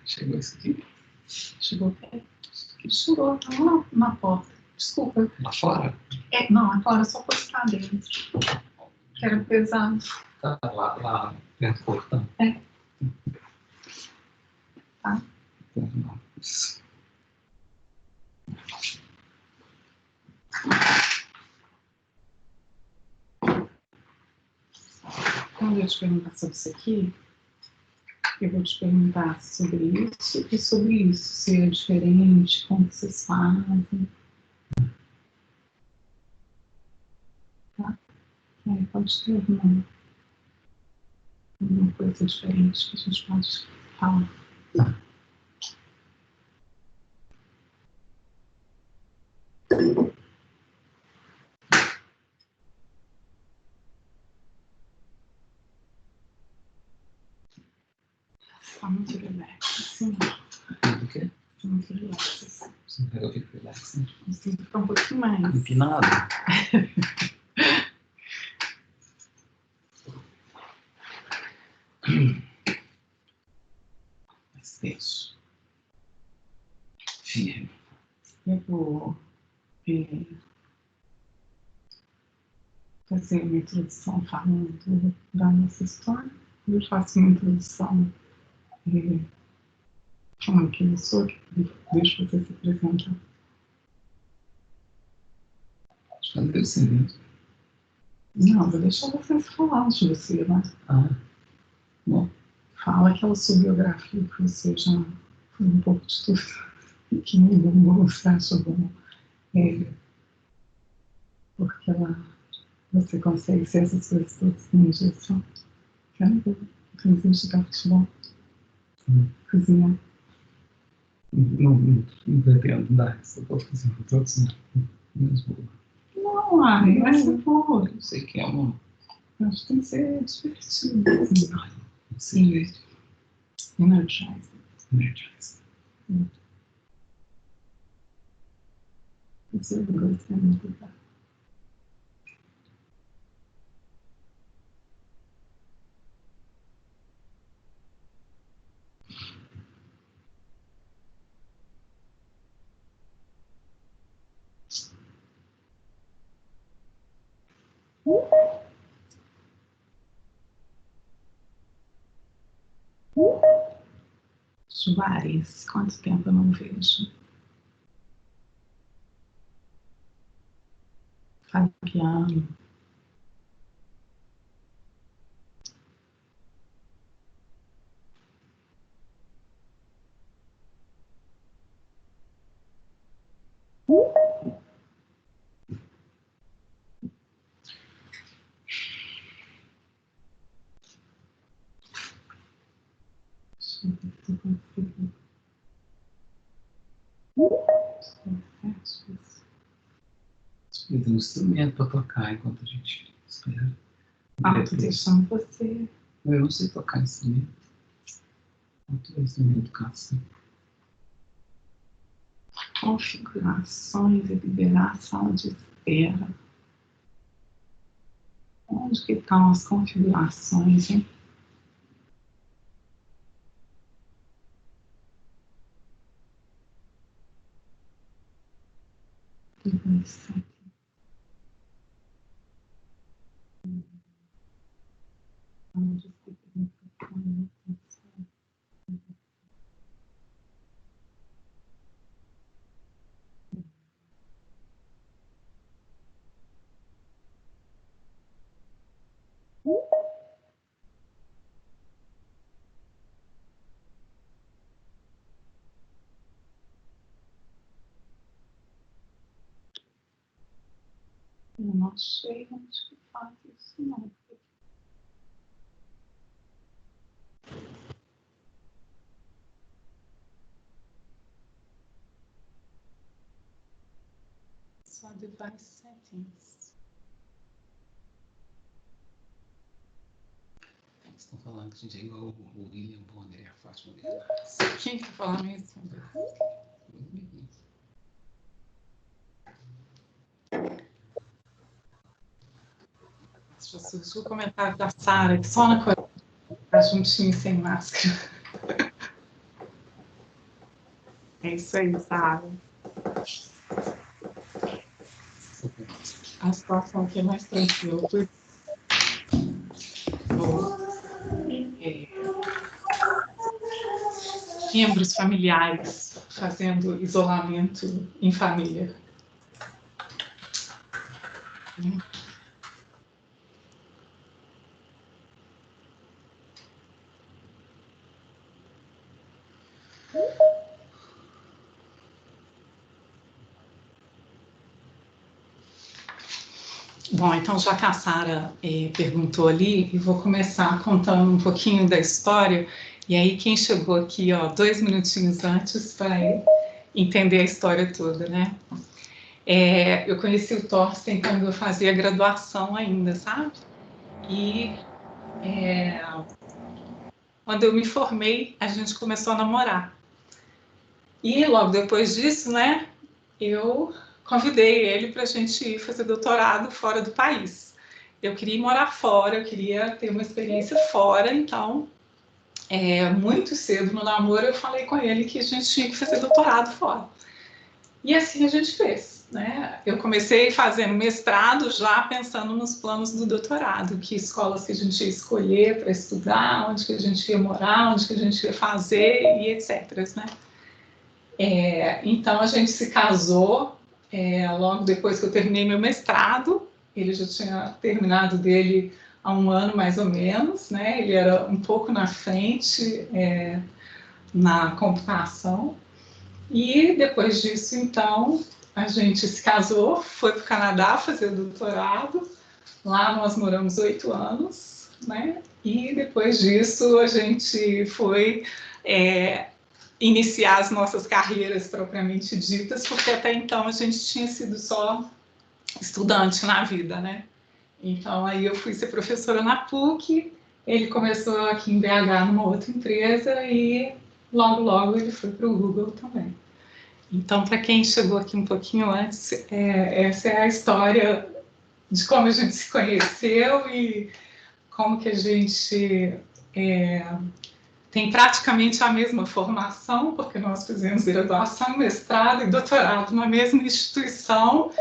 Chegou isso aqui? Chegou perto. Chegou, tá lá na porta. Desculpa. Lá fora? Não, agora só pôs pra dentro. Que era pesado. Tá lá dentro do portão. Tá. Quando eu te perguntar sobre isso aqui, eu vou te perguntar sobre isso e sobre isso. Se é diferente, como vocês fazem. Tá? Pode ter alguma coisa diferente que a gente pode falar. Tá muito relax, assim. O quê? Tá muito relax, assim. Você não quer ficar relax, né? Você tem que ficar um pouquinho mais. Empinado. Mais tenso. Firme. Eu vou fazer uma introdução falando da nossa história. Eu faço uma introdução falando quem eu sou, deixa você se apresentar. Acho que não deve ser mesmo. Não, vou deixar vocês falar de você, né? Bom. Fala aquela sua biografia que você já foi um pouco de tudo e que mudou, você acha bom. Porque você consegue ser essas coisas todas num dia só. Quero ver. Inclusive jogar futebol. Cozinhar. Não pretendo dar essa oportunidade para todos, não. Não, Ai, vai ser boa. Eu sei que é uma. Acho que tem que ser divertido. Assim. Não sei. Energize. Isso é uma coisa que é muito legal. Juarez, quanto tempo eu não vejo? Fabiano. Deixa eu ver se eu consigo. Tem um instrumento para tocar enquanto a gente espera. Tô deixando você. Eu não sei tocar instrumento. Quanto é instrumento caça? Configurações e liberar a sala de espera. Onde que estão as configurações, hein? Isso aqui. Onde fica o microfone? Eu não sei onde que faz isso, não. Só device settings. Estão falando que a gente é igual o William Bonner e a Fátima Bernardes. Quem está falando isso? Deixa eu assistir o comentário da Sara, que só na coisa. Tá juntinho sem máscara. É isso aí, Sara. A situação aqui é mais tranquila. Membros familiares fazendo isolamento em família. Bom, então já que a Sara perguntou ali, eu vou começar contando um pouquinho da história, e aí quem chegou aqui, ó, 2 minutinhos antes, vai entender a história toda, né? Eu conheci o Thorsten quando eu fazia graduação ainda, sabe? E quando eu me formei, a gente começou a namorar. E logo depois disso, né, eu convidei ele para a gente ir fazer doutorado fora do país. Eu queria morar fora, eu queria ter uma experiência fora, então, muito cedo no namoro, eu falei com ele que a gente tinha que fazer doutorado fora. E assim a gente fez, né? Eu comecei fazendo mestrado já pensando nos planos do doutorado, que escolas que a gente ia escolher para estudar, onde que a gente ia morar, onde que a gente ia fazer e etc, né? Então a gente se casou logo depois que eu terminei meu mestrado. Ele já tinha terminado dele há 1 ano mais ou menos, né? Ele era um pouco na frente na computação. E depois disso, então, a gente se casou, foi para o Canadá fazer o doutorado. Lá nós moramos 8 anos, né? E depois disso a gente foi iniciar as nossas carreiras propriamente ditas, porque até então a gente tinha sido só estudante na vida, né? Então aí eu fui ser professora na PUC, ele começou aqui em BH numa outra empresa e logo ele foi para o Google também. Então, para quem chegou aqui um pouquinho antes, essa é a história de como a gente se conheceu e como que a gente tem praticamente a mesma formação, porque nós fizemos graduação, mestrado e doutorado na mesma instituição,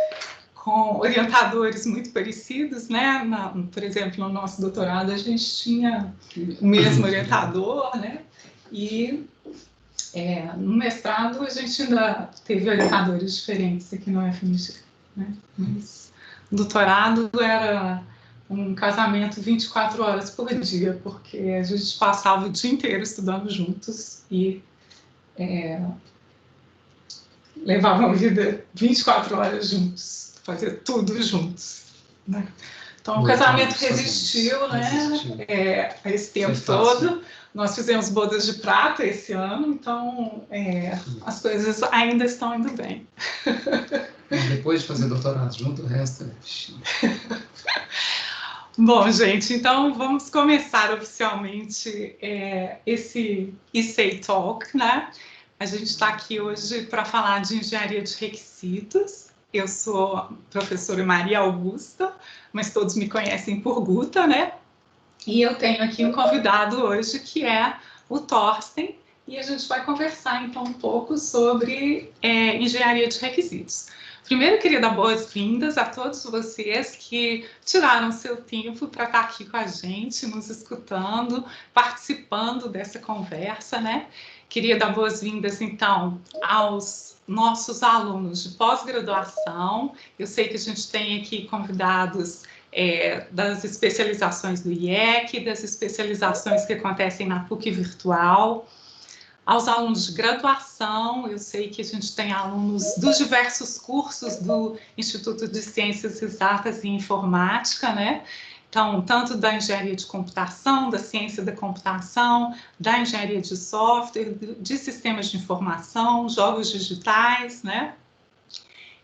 com orientadores muito parecidos, né? Por exemplo, no nosso doutorado a gente tinha o mesmo orientador, né? E no mestrado a gente ainda teve orientadores diferentes aqui no UFMG, né? Mas o doutorado era um casamento 24 horas por dia, porque a gente passava o dia inteiro estudando juntos e levava uma vida 24 horas juntos, fazia tudo juntos, né? Então, o casamento resistiu, né, a esse tempo todo. Nós fizemos bodas de prata esse ano, então as coisas ainda estão indo bem. Depois de fazer doutorado junto, o resto é... Bom, gente, então vamos começar oficialmente esse Essay Talk, né? A gente está aqui hoje para falar de engenharia de requisitos. Eu sou a professora Maria Augusta, mas todos me conhecem por Guta, né? E eu tenho aqui um convidado hoje que é o Thorsten, e a gente vai conversar então um pouco sobre engenharia de requisitos. Primeiro, eu queria dar boas-vindas a todos vocês que tiraram seu tempo para estar aqui com a gente, nos escutando, participando dessa conversa, né? Queria dar boas-vindas, então, aos nossos alunos de pós-graduação. Eu sei que a gente tem aqui convidados das especializações do IEC, das especializações que acontecem na PUC Virtual. Aos alunos de graduação, eu sei que a gente tem alunos dos diversos cursos do Instituto de Ciências Exatas e Informática, né? Então, tanto da engenharia de computação, da ciência da computação, da engenharia de software, de sistemas de informação, jogos digitais, né?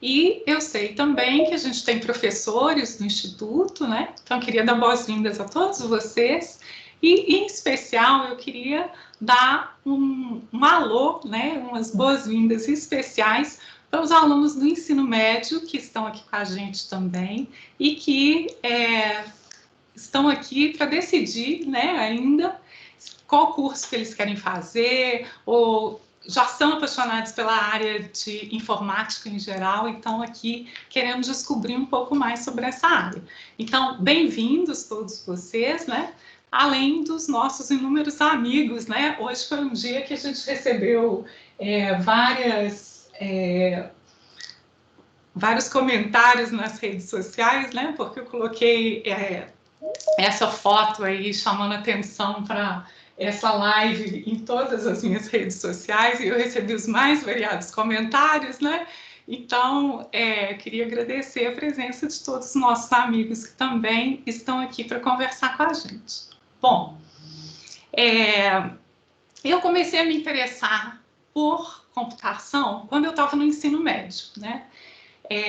E eu sei também que a gente tem professores do Instituto, né? Então, eu queria dar boas-vindas a todos vocês. E, em especial, eu queria dar um alô, né? Umas boas-vindas especiais para os alunos do ensino médio que estão aqui com a gente também e que estão aqui para decidir, né, ainda qual curso que eles querem fazer ou já são apaixonados pela área de informática em geral, então aqui queremos descobrir um pouco mais sobre essa área. Então, bem-vindos todos vocês, né? Além dos nossos inúmeros amigos, né? Hoje foi um dia que a gente recebeu vários comentários nas redes sociais, né? Porque eu coloquei essa foto aí chamando atenção para essa live em todas as minhas redes sociais e eu recebi os mais variados comentários, né? Então, queria agradecer a presença de todos os nossos amigos que também estão aqui para conversar com a gente. Bom, eu comecei a me interessar por computação quando eu estava no ensino médio, né?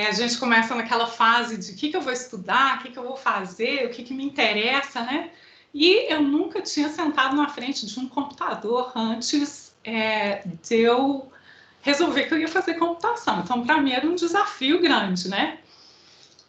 A gente começa naquela fase de o que eu vou estudar, o que eu vou fazer, o que me interessa, né? E eu nunca tinha sentado na frente de um computador antes de eu resolver que eu ia fazer computação. Então, para mim, era um desafio grande, né?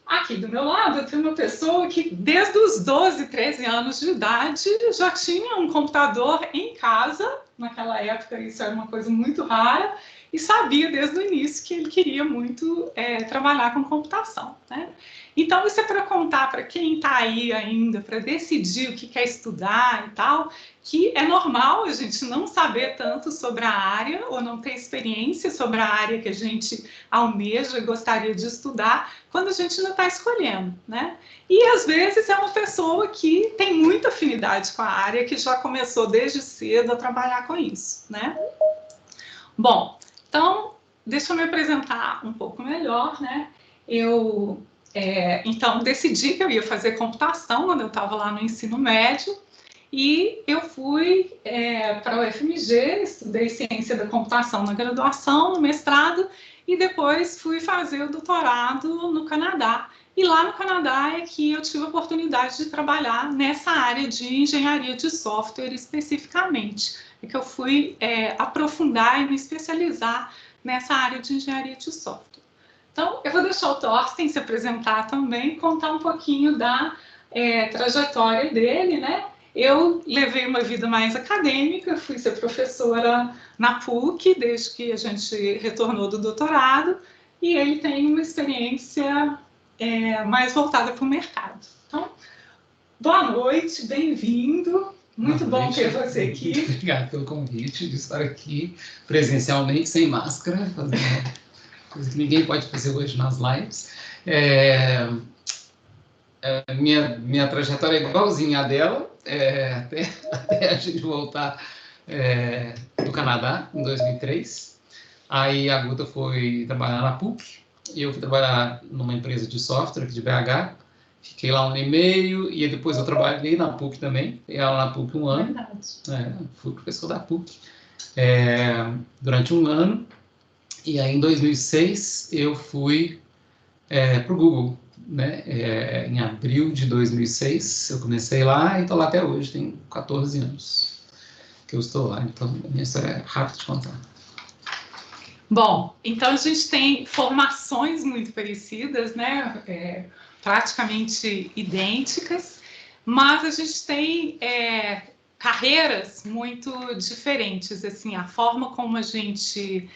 Aqui do meu lado, eu tenho uma pessoa que, desde os 12, 13 anos de idade, já tinha um computador em casa. Naquela época, isso era uma coisa muito rara. E sabia desde o início que ele queria muito trabalhar com computação, né? Então, isso é para contar para quem está aí ainda, para decidir o que quer estudar e tal, que é normal a gente não saber tanto sobre a área ou não ter experiência sobre a área que a gente almeja e gostaria de estudar quando a gente ainda está escolhendo, né? E, às vezes, é uma pessoa que tem muita afinidade com a área, que já começou desde cedo a trabalhar com isso, né? Bom, então, deixa eu me apresentar um pouco melhor, né? Então, decidi que eu ia fazer computação quando eu estava lá no ensino médio e eu fui para o UFMG, estudei ciência da computação na graduação, no mestrado, e depois fui fazer o doutorado no Canadá. E lá no Canadá é que eu tive a oportunidade de trabalhar nessa área de engenharia de software especificamente. É que eu fui aprofundar e me especializar nessa área de engenharia de software. Então, eu vou deixar o Thorsten se apresentar também, contar um pouquinho da trajetória dele, né? Eu levei uma vida mais acadêmica, fui ser professora na PUC, desde que a gente retornou do doutorado, e ele tem uma experiência mais voltada para o mercado. Então, boa noite, bem-vindo. Muito bom ter você aqui. Muito obrigado pelo convite de estar aqui presencialmente, sem máscara, fazendo uma coisa que ninguém pode fazer hoje nas lives. Minha trajetória é igualzinha à dela, até a gente voltar do Canadá, em 2003. Aí a Guta foi trabalhar na PUC, e eu fui trabalhar numa empresa de software aqui de BH. Fiquei lá 1 ano e meio, e depois eu trabalhei na PUC também. Fiquei lá na PUC 1 ano. Fui professor da PUC durante 1 ano. E aí, em 2006, eu fui para o Google, né? Em abril de 2006, eu comecei lá e estou lá até hoje. Tem 14 anos que eu estou lá. Então, a minha história é rápida de contar. Bom, então a gente tem formações muito parecidas, né? Praticamente idênticas, mas a gente tem carreiras muito diferentes, assim, a forma como a gente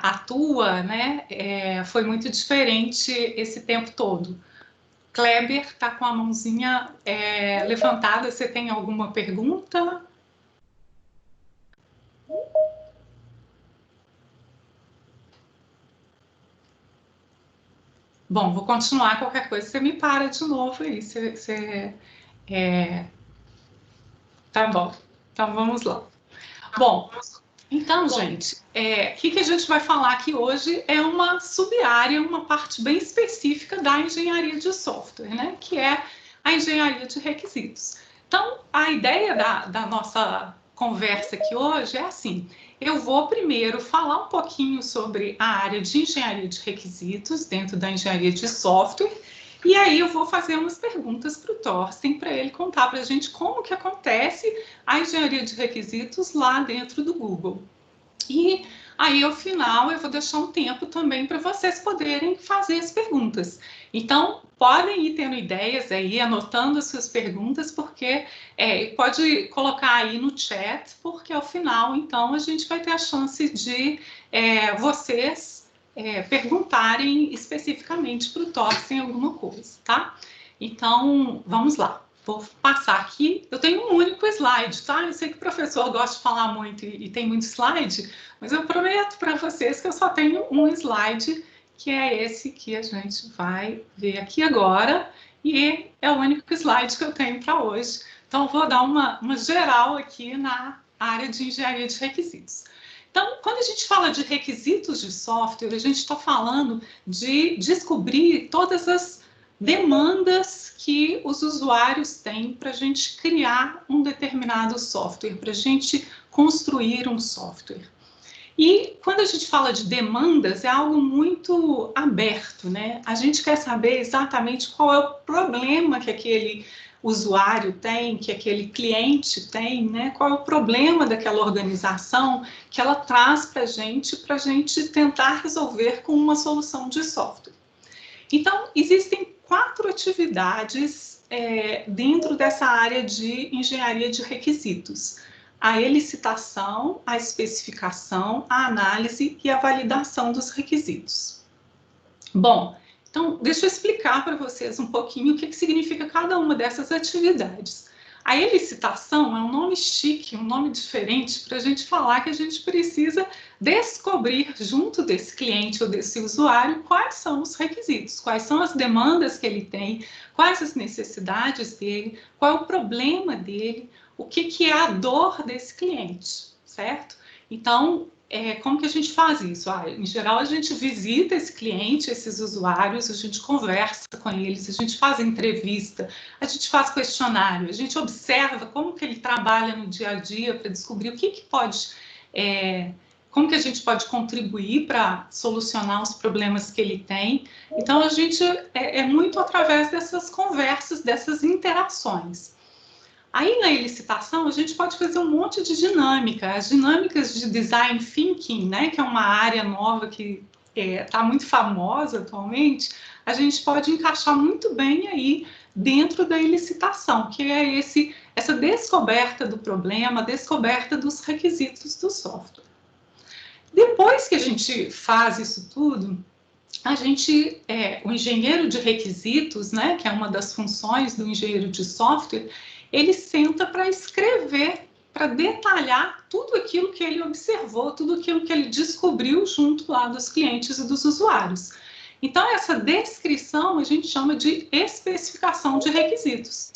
atua, né, foi muito diferente esse tempo todo. Kleber está com a mãozinha levantada, você tem alguma pergunta? Bom, vou continuar, qualquer coisa você me para de novo aí, tá bom, então vamos lá. Bom, então, gente, o que a gente vai falar aqui hoje é uma sub-área, uma parte bem específica da engenharia de software, né? Que é a engenharia de requisitos. Então, a ideia da nossa conversa aqui hoje é assim: eu vou primeiro falar um pouquinho sobre a área de engenharia de requisitos dentro da engenharia de software, e aí eu vou fazer umas perguntas para o Thorsten, para ele contar para a gente como que acontece a engenharia de requisitos lá dentro do Google. E Aí, ao final, eu vou deixar um tempo também para vocês poderem fazer as perguntas. Então, podem ir tendo ideias aí, anotando as suas perguntas, porque pode colocar aí no chat, porque ao final, então, a gente vai ter a chance de vocês perguntarem especificamente para o Thorsten alguma coisa, tá? Então, vamos lá. Vou passar aqui. Eu tenho um único slide, tá? Eu sei que o professor gosta de falar muito e tem muito slide, mas eu prometo para vocês que eu só tenho um slide, que é esse que a gente vai ver aqui agora, e é o único slide que eu tenho para hoje. Então, eu vou dar uma geral aqui na área de engenharia de requisitos. Então, quando a gente fala de requisitos de software, a gente está falando de descobrir todas as demandas que os usuários têm para a gente criar um determinado software, para a gente construir um software. E quando a gente fala de demandas, é algo muito aberto, né? A gente quer saber exatamente qual é o problema que aquele usuário tem, que aquele cliente tem, né? Qual é o problema daquela organização que ela traz para a gente tentar resolver com uma solução de software. Então, existem 4 atividades dentro dessa área de engenharia de requisitos: a elicitação, a especificação, a análise e a validação dos requisitos. Bom, então, deixa eu explicar para vocês um pouquinho o que significa cada uma dessas atividades. A elicitação é um nome chique, um nome diferente para a gente falar que a gente precisa descobrir junto desse cliente ou desse usuário quais são os requisitos, quais são as demandas que ele tem, quais as necessidades dele, qual é o problema dele, o que é a dor desse cliente, certo? Então, como que a gente faz isso? Em geral, a gente visita esse cliente, esses usuários, a gente conversa com eles, a gente faz entrevista, a gente faz questionário, a gente observa como que ele trabalha no dia a dia para descobrir o que pode, como que a gente pode contribuir para solucionar os problemas que ele tem. Então, a gente é muito através dessas conversas, dessas interações. Aí, na elicitação, a gente pode fazer um monte de dinâmica, as dinâmicas de design thinking, né, que é uma área nova que está muito famosa atualmente, a gente pode encaixar muito bem aí dentro da elicitação, que é essa descoberta do problema, descoberta dos requisitos do software. Depois que a gente faz isso tudo, o engenheiro de requisitos, né, que é uma das funções do engenheiro de software, ele senta para escrever, para detalhar tudo aquilo que ele observou, tudo aquilo que ele descobriu junto lá dos clientes e dos usuários. Então, essa descrição a gente chama de especificação de requisitos.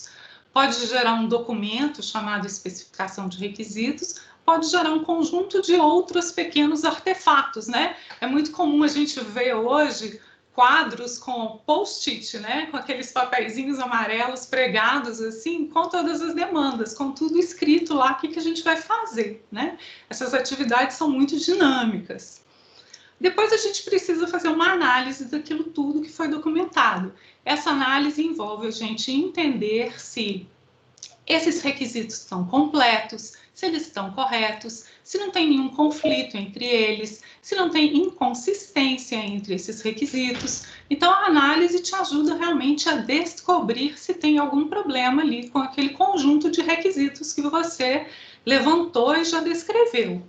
Pode gerar um documento chamado especificação de requisitos, pode gerar um conjunto de outros pequenos artefatos, né? É muito comum a gente ver hoje quadros com post-it, né? Com aqueles papeizinhos amarelos pregados assim, com todas as demandas, com tudo escrito lá, o que a gente vai fazer, né? Essas atividades são muito dinâmicas. Depois a gente precisa fazer uma análise daquilo tudo que foi documentado. Essa análise envolve a gente entender se esses requisitos estão completos, se eles estão corretos, se não tem nenhum conflito entre eles, se não tem inconsistência entre esses requisitos. Então, a análise te ajuda realmente a descobrir se tem algum problema ali com aquele conjunto de requisitos que você levantou e já descreveu.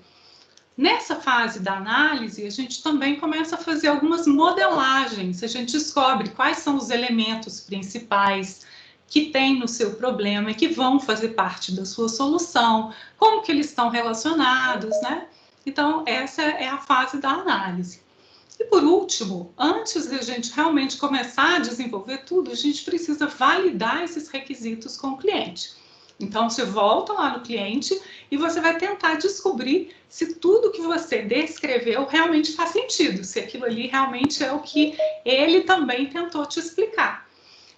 Nessa fase da análise, a gente também começa a fazer algumas modelagens, a gente descobre quais são os elementos principais que tem no seu problema e que vão fazer parte da sua solução, como que eles estão relacionados, né? Então, essa é a fase da análise. E, por último, antes de a gente realmente começar a desenvolver tudo, a gente precisa validar esses requisitos com o cliente. Então, você volta lá no cliente e você vai tentar descobrir se tudo que você descreveu realmente faz sentido, se aquilo ali realmente é o que ele também tentou te explicar.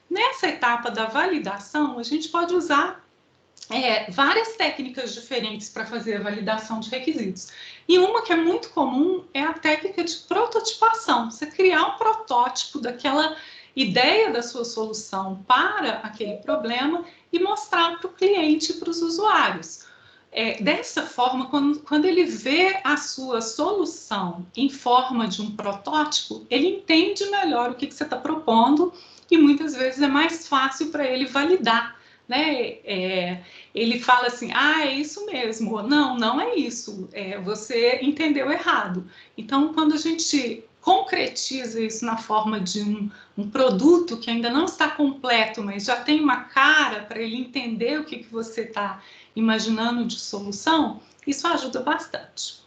Nessa etapa da validação, a gente pode usar várias técnicas diferentes para fazer a validação de requisitos. E uma que é muito comum é a técnica de prototipação. Você criar um protótipo daquela ideia da sua solução para aquele problema e mostrar para o cliente e para os usuários. dessa forma, quando ele vê a sua solução em forma de um protótipo, ele entende melhor o que você está propondo e muitas vezes é mais fácil para ele validar, né? Ele fala assim, é isso mesmo, ou não é isso, você entendeu errado. Então, quando a gente concretiza isso na forma de um produto que ainda não está completo, mas já tem uma cara para ele entender o que você está imaginando de solução, isso ajuda bastante.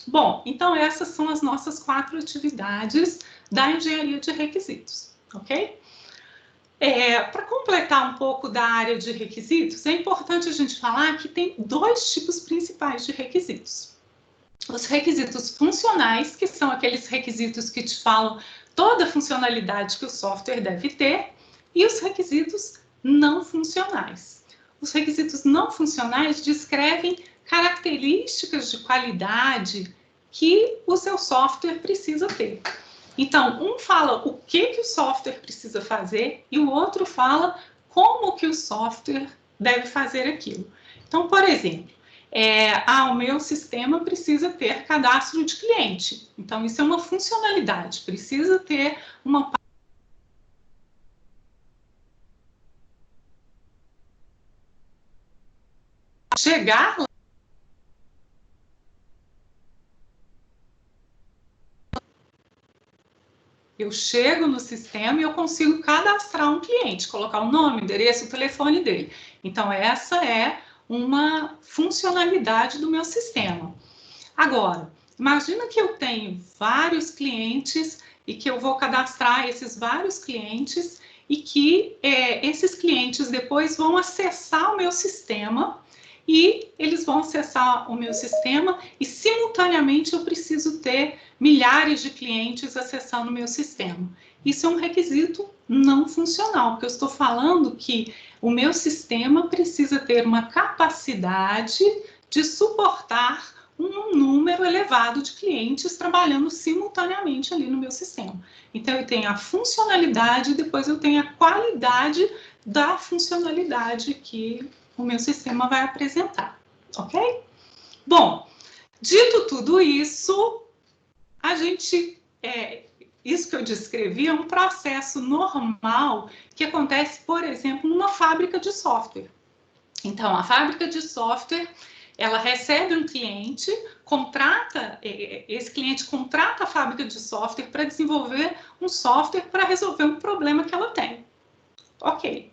Bom, então essas são as nossas 4 atividades da engenharia de requisitos, ok? Para completar um pouco da área de requisitos, é importante a gente falar que tem 2 tipos principais de requisitos. Os requisitos funcionais, que são aqueles requisitos que te falam toda a funcionalidade que o software deve ter, e os requisitos não funcionais. Os requisitos não funcionais descrevem características de qualidade que o seu software precisa ter. Então, um fala o que o software precisa fazer e o outro fala como que o software deve fazer aquilo. Então, por exemplo, o meu sistema precisa ter cadastro de cliente. Então, isso é uma funcionalidade, precisa ter uma chegar lá. Eu chego no sistema e eu consigo cadastrar um cliente, colocar o nome, endereço, o telefone dele. Então, essa é uma funcionalidade do meu sistema. Agora, imagina que eu tenho vários clientes e que eu vou cadastrar esses vários clientes e que esses clientes depois vão acessar o meu sistema e eles vão acessar o meu sistema e, simultaneamente, eu preciso ter milhares de clientes acessando o meu sistema. Isso é um requisito não funcional, porque eu estou falando que o meu sistema precisa ter uma capacidade de suportar um número elevado de clientes trabalhando simultaneamente ali no meu sistema. Então, eu tenho a funcionalidade e depois eu tenho a qualidade da funcionalidade que o meu sistema vai apresentar, ok? Bom, dito tudo isso, isso que eu descrevi é um processo normal que acontece, por exemplo, numa fábrica de software. Então, a fábrica de software, ela recebe um cliente, esse cliente contrata a fábrica de software para desenvolver um software para resolver um problema que ela tem. Ok.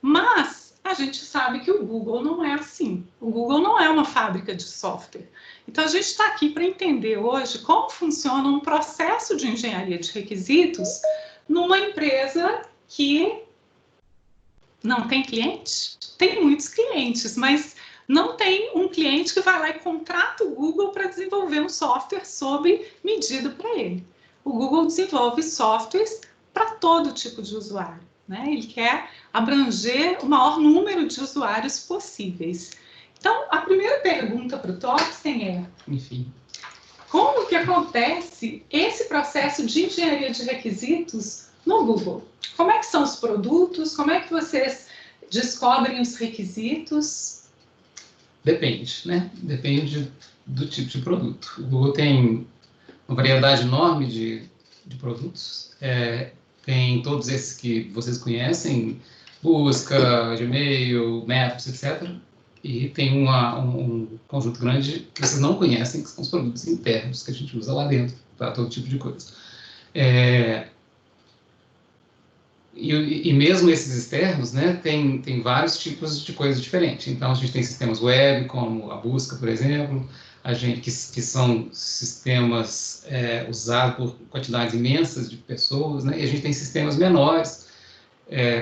Mas a gente sabe que o Google não é assim. O Google não é uma fábrica de software. Então, a gente está aqui para entender hoje como funciona um processo de engenharia de requisitos numa empresa que não tem cliente. Tem muitos clientes, mas não tem um cliente que vai lá e contrata o Google para desenvolver um software sob medida para ele. O Google desenvolve softwares para todo tipo de usuário, né? Ele quer abranger o maior número de usuários possíveis. Então, a primeira pergunta para o Thorsten Enfim, como que acontece esse processo de engenharia de requisitos no Google? Como é que são os produtos? Como é que vocês descobrem os requisitos? depende, né? Depende do tipo de produto. O Google tem uma variedade enorme de produtos. Tem todos esses que vocês conhecem, busca, Gmail, Maps, etc. E tem um conjunto grande que vocês não conhecem, que são os produtos internos que a gente usa lá dentro para todo tipo de coisa. E mesmo esses externos, né, tem vários tipos de coisas diferentes. Então, a gente tem sistemas web, como a busca, por exemplo, que são sistemas usados por quantidades imensas de pessoas, né, e a gente tem sistemas menores,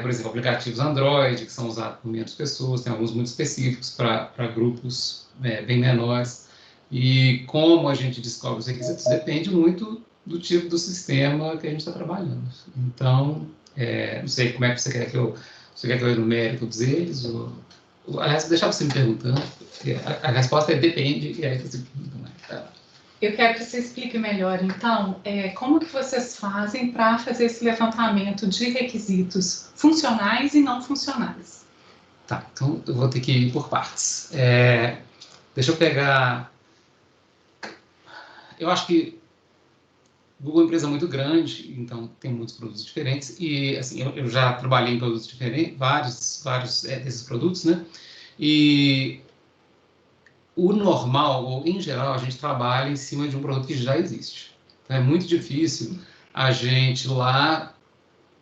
por exemplo, aplicativos Android, que são usados por menos pessoas, tem alguns muito específicos para grupos bem menores. E como a gente descobre os requisitos depende muito do tipo do sistema que a gente está trabalhando. Então, não sei como é que você quer que eu ir no mérito todos eles, aliás, deixar você me perguntando, porque a resposta é depende, e aí você pergunta mais. Tá? Eu quero que você explique melhor, então, como que vocês fazem para fazer esse levantamento de requisitos funcionais e não funcionais? Tá, então eu vou ter que ir por partes. Deixa eu pegar... Eu acho que o Google é uma empresa muito grande, então tem muitos produtos diferentes. E, assim, eu já trabalhei em produtos diferentes, vários desses produtos, né? E o normal, ou em geral, a gente trabalha em cima de um produto que já existe. Então, é muito difícil a gente lá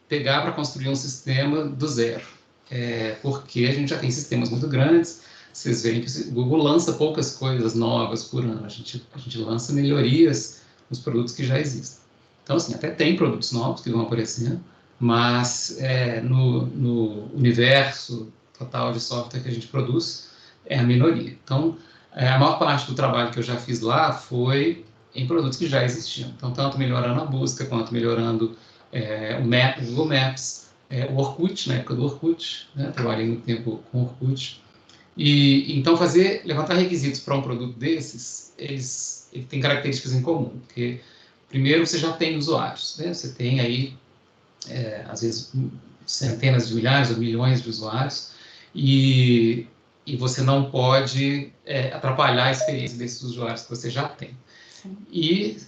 pegar para construir um sistema do zero. Porque a gente já tem sistemas muito grandes. Vocês veem que o Google lança poucas coisas novas por ano. A gente lança melhorias nos produtos que já existem. Então, assim, até tem produtos novos que vão aparecendo, mas no universo total de software que a gente produz, é a minoria. Então, a maior parte do trabalho que eu já fiz lá foi em produtos que já existiam. Então, tanto melhorando a busca, quanto melhorando o Google Maps, o Orkut, na época do Orkut, né? Trabalhei muito tempo com o Orkut. E então levantar requisitos para um produto desses, ele tem características em comum, porque primeiro você já tem usuários, né? Você tem aí às vezes centenas de milhares ou milhões de usuários e você não pode atrapalhar a experiência desses usuários que você já tem. Sim. E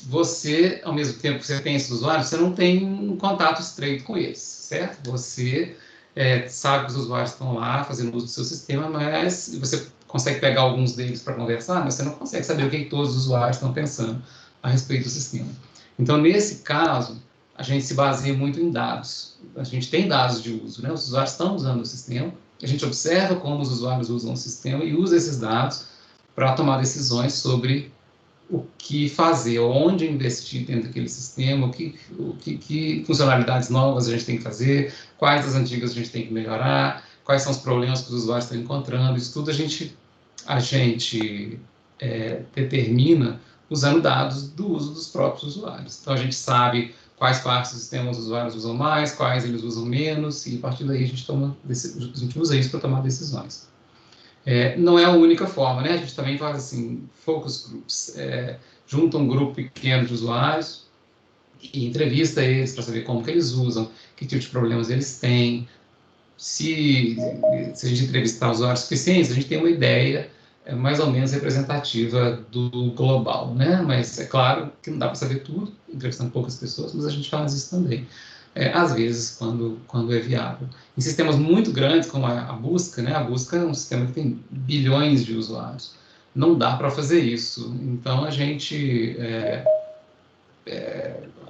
você, ao mesmo tempo que você tem esses usuários, você não tem um contato estreito com eles, certo? Você sabe que os usuários estão lá fazendo uso do seu sistema, mas você consegue pegar alguns deles para conversar, mas você não consegue saber o que todos os usuários estão pensando a respeito do sistema. Então, nesse caso, a gente se baseia muito em dados. A gente tem dados de uso, né? Os usuários estão usando o sistema, a gente observa como os usuários usam o sistema e usa esses dados para tomar decisões sobre o que fazer, onde investir dentro daquele sistema, que funcionalidades novas a gente tem que fazer, quais das antigas a gente tem que melhorar, quais são os problemas que os usuários estão encontrando. Isso tudo a gente determina usando dados do uso dos próprios usuários. Então, a gente sabe quais partes do sistema os usuários usam mais, quais eles usam menos, e a partir daí a gente usa isso para tomar decisões. Não é a única forma, né? A gente também faz assim, focus groups, junta um grupo pequeno de usuários e entrevista eles para saber como que eles usam, que tipo de problemas eles têm. Se a gente entrevistar usuários suficientes, a gente tem uma ideia mais ou menos representativa do global, né? Mas é claro que não dá para saber tudo, entrevistando poucas pessoas, mas a gente faz isso também. Às vezes, quando é viável. Em sistemas muito grandes, como a busca, né? A busca é um sistema que tem bilhões de usuários. Não dá para fazer isso. Então,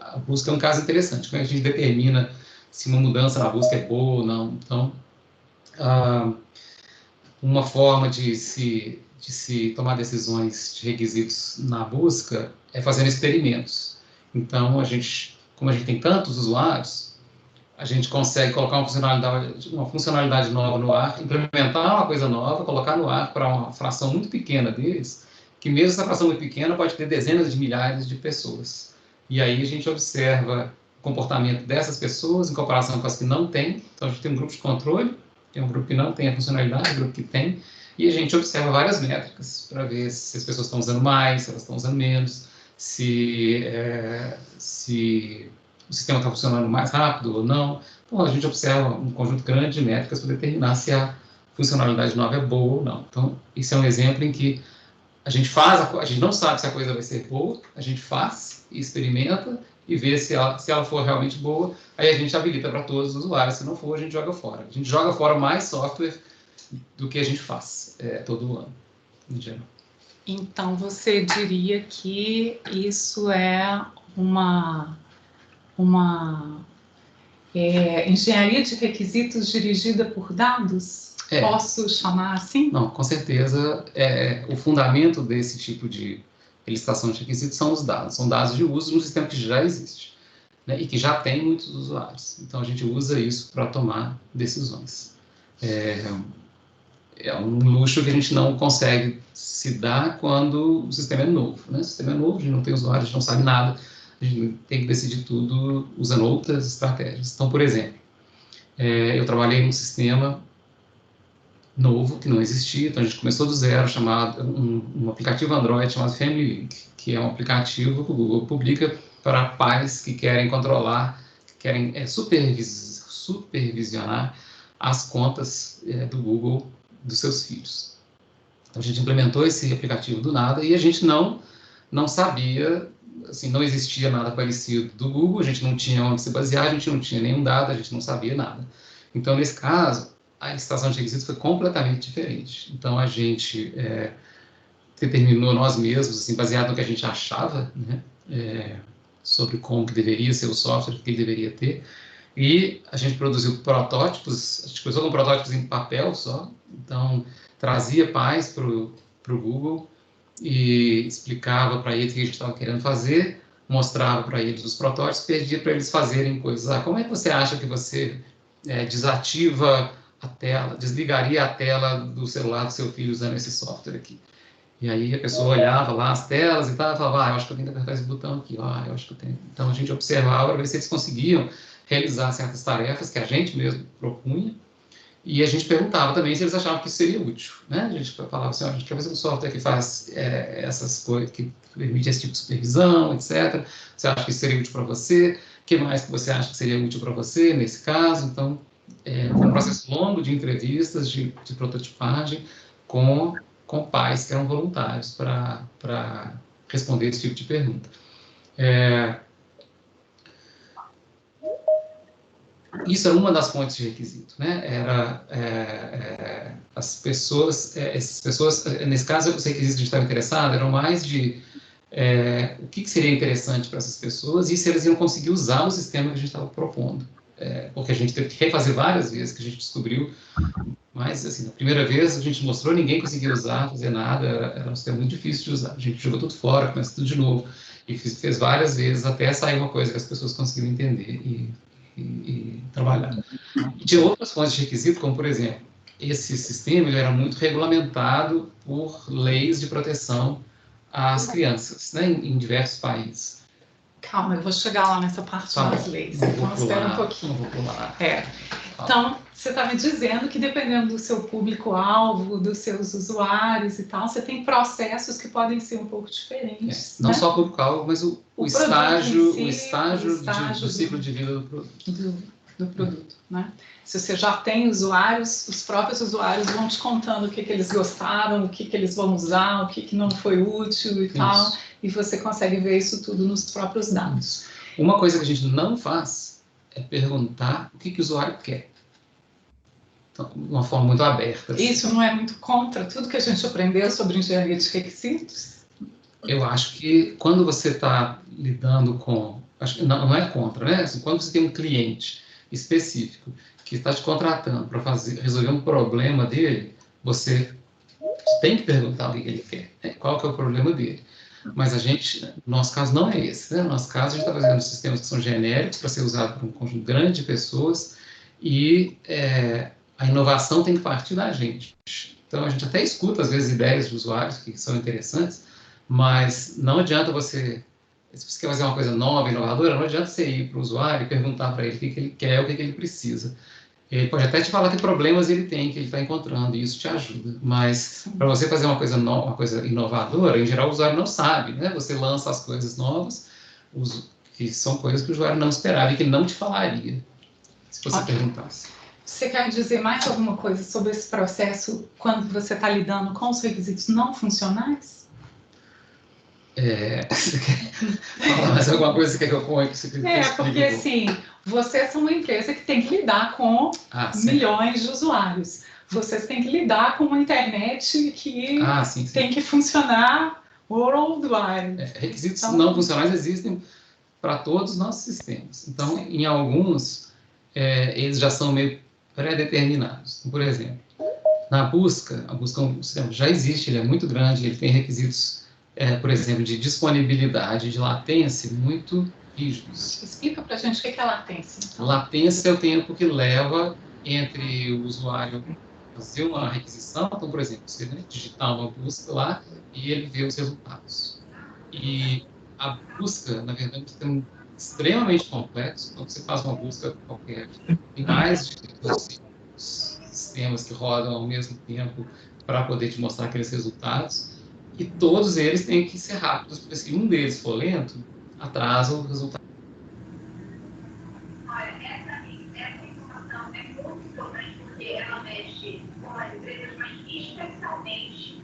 a busca é um caso interessante. Como a gente determina se uma mudança na busca é boa ou não. Então, uma forma de se tomar decisões de requisitos na busca é fazendo experimentos. Então, como a gente tem tantos usuários, a gente consegue colocar uma funcionalidade nova no ar, implementar uma coisa nova, colocar no ar para uma fração muito pequena deles, que mesmo essa fração muito pequena pode ter dezenas de milhares de pessoas. E aí a gente observa o comportamento dessas pessoas em comparação com as que não têm. Então, a gente tem um grupo de controle, tem um grupo que não tem a funcionalidade, um grupo que tem, e a gente observa várias métricas para ver se as pessoas estão usando mais, se elas estão usando menos, se o sistema está funcionando mais rápido ou não. Então, a gente observa um conjunto grande de métricas para determinar se a funcionalidade nova é boa ou não. Então, isso é um exemplo em que a gente não sabe se a coisa vai ser boa, a gente faz e experimenta e vê se ela for realmente boa, aí a gente habilita para todos os usuários. Se não for, a gente joga fora. A gente joga fora mais software do que a gente faz todo ano, em geral. Então, você diria que isso é uma engenharia de requisitos dirigida por dados? Posso chamar assim? Não, com certeza. O fundamento desse tipo de licitação de requisitos são os dados. São dados de uso no sistema que já existe, né, e que já tem muitos usuários. Então, a gente usa isso para tomar decisões. É um luxo que a gente não consegue se dar quando o sistema é novo, né? O sistema é novo, a gente não tem usuário, a gente não sabe nada, a gente tem que decidir tudo usando outras estratégias. Então, por exemplo, eu trabalhei num sistema novo que não existia, então a gente começou do zero, chamado um aplicativo Android chamado Family Link, que é um aplicativo que o Google publica para pais que querem controlar, que querem supervisionar as contas do Google dos seus filhos. Então, a gente implementou esse aplicativo do nada e a gente não sabia, assim, não existia nada parecido do Google, a gente não tinha onde se basear, a gente não tinha nenhum dado, a gente não sabia nada. Então, nesse caso, a licitação de requisitos foi completamente diferente. Então, a gente determinou nós mesmos, assim, baseado no que a gente achava, né, sobre como que deveria ser o software, o que ele deveria ter, e a gente produziu protótipos, a gente começou com protótipos em papel só, então trazia pais para o Google e explicava para eles o que a gente estava querendo fazer, mostrava para eles os protótipos, pedia para eles fazerem coisas. Como é que você acha que você desativa a tela, desligaria a tela do celular do seu filho usando esse software aqui? E aí a pessoa olhava lá as telas e tal, falava, eu acho que eu tenho que apertar esse botão aqui, eu acho que eu tenho. Então a gente observava para ver se eles conseguiam realizar certas tarefas que a gente mesmo propunha, e a gente perguntava também se eles achavam que isso seria útil, né? A gente falava assim, a gente quer fazer um software que faz essas coisas, que permite esse tipo de supervisão, etc. Você acha que isso seria útil para você? O que mais que você acha que seria útil para você nesse caso? Então, foi um processo longo de entrevistas, de prototipagem com pais que eram voluntários para responder esse tipo de pergunta. Isso era uma das fontes de requisito, né? As pessoas, essas pessoas, nesse caso, os requisitos que a gente estava interessado eram mais de o que seria interessante para essas pessoas e se eles iam conseguir usar o sistema que a gente estava propondo. Porque a gente teve que refazer várias vezes, que a gente descobriu, mas, assim, na primeira vez a gente mostrou, ninguém conseguia usar, fazer nada, era um sistema muito difícil de usar. A gente jogou tudo fora, começou tudo de novo, e fez várias vezes até sair uma coisa que as pessoas conseguiram entender e trabalhar. E tinha outras fontes de requisito, como, por exemplo, esse sistema ele era muito regulamentado por leis de proteção às crianças, né, em diversos países. Calma, eu vou chegar lá nessa parte das leis. Então, espera um pouquinho. Não vou pular. Então, você está me dizendo que dependendo do seu público-alvo, dos seus usuários e tal, você tem processos que podem ser um pouco diferentes. Não né? só o público-alvo, mas o estágio do ciclo de vida do produto. Do produto, né? Se você já tem usuários, os próprios usuários vão te contando o que eles gostaram, o que eles vão usar, o que não foi útil e tal, e você consegue ver isso tudo nos próprios dados. Uma coisa que a gente não faz é perguntar o que o usuário quer. Então, de uma forma muito aberta. Assim. Isso não é muito contra tudo que a gente aprendeu sobre engenharia de requisitos? Eu acho que quando você está lidando com... Acho que não é contra, né? Assim, quando você tem um cliente específico que está te contratando para resolver um problema dele, você tem que perguntar o que ele quer, né? Qual que é o problema dele. Mas a gente, no nosso caso, não é esse. Né? No nosso caso, a gente está fazendo sistemas que são genéricos para ser usado por um conjunto grande de pessoas e a inovação tem que partir da gente. Então, a gente até escuta, às vezes, ideias de usuários que são interessantes, mas não adianta você... Se você quer fazer uma coisa nova, inovadora, não adianta você ir para o usuário e perguntar para ele o que ele quer, o que ele precisa. Ele pode até te falar que problemas ele tem, que ele está encontrando, e isso te ajuda. Mas para você fazer uma coisa nova, uma coisa inovadora, em geral o usuário não sabe, né? Você lança as coisas novas, que são coisas que o usuário não esperava e que não te falaria, se você perguntasse. Você quer dizer mais alguma coisa sobre esse processo quando você está lidando com os requisitos não funcionais? Você quer falar mais alguma coisa que eu ponha? Porque assim, vocês são uma empresa que tem que lidar com milhões de usuários. Vocês têm que lidar com uma internet que tem que funcionar worldwide. Requisitos não funcionais existem para todos os nossos sistemas. Então, em alguns, eles já são meio pré-determinados. Por exemplo, na busca, a busca já existe, ele é muito grande, ele tem requisitos por exemplo, de disponibilidade, de latência, muito rígidos. Explica para a gente o que é latência. Então. Latência é o tempo que leva entre o usuário fazer uma requisição, então, por exemplo, você digitar uma busca lá e ele vê os resultados. E a busca, na verdade, é um extremamente complexo, então você faz uma busca qualquer, tem mais de 200 sistemas que rodam ao mesmo tempo para poder te mostrar aqueles resultados. E todos eles têm que ser rápidos, porque se um deles for lento, atrasa o resultado. Olha, essa informação é muito importante porque ela mexe com as empresas, mas especialmente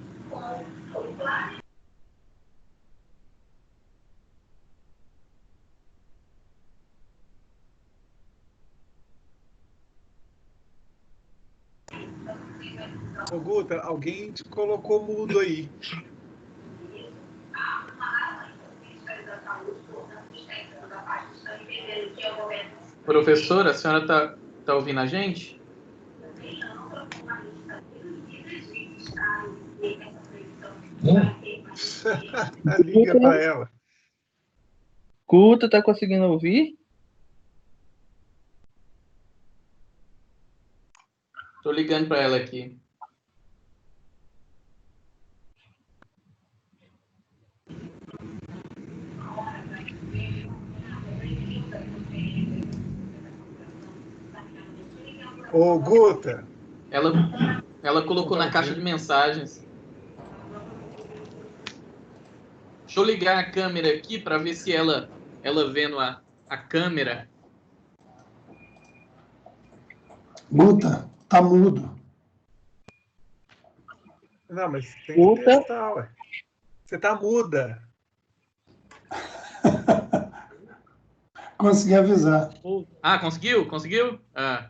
Ô, Guta, alguém te colocou mudo aí. Professora, a senhora tá ouvindo a gente? Liga para ela. Guta, tá conseguindo ouvir? Tô ligando para ela aqui. Ô, Guta. Ela colocou na caixa de mensagens. Deixa eu ligar a câmera aqui para ver se ela vendo a câmera. Guta, tá mudo. Não, mas tem que testar, ué. Você tá muda. Consegui avisar. Ah, conseguiu? Conseguiu? Ah.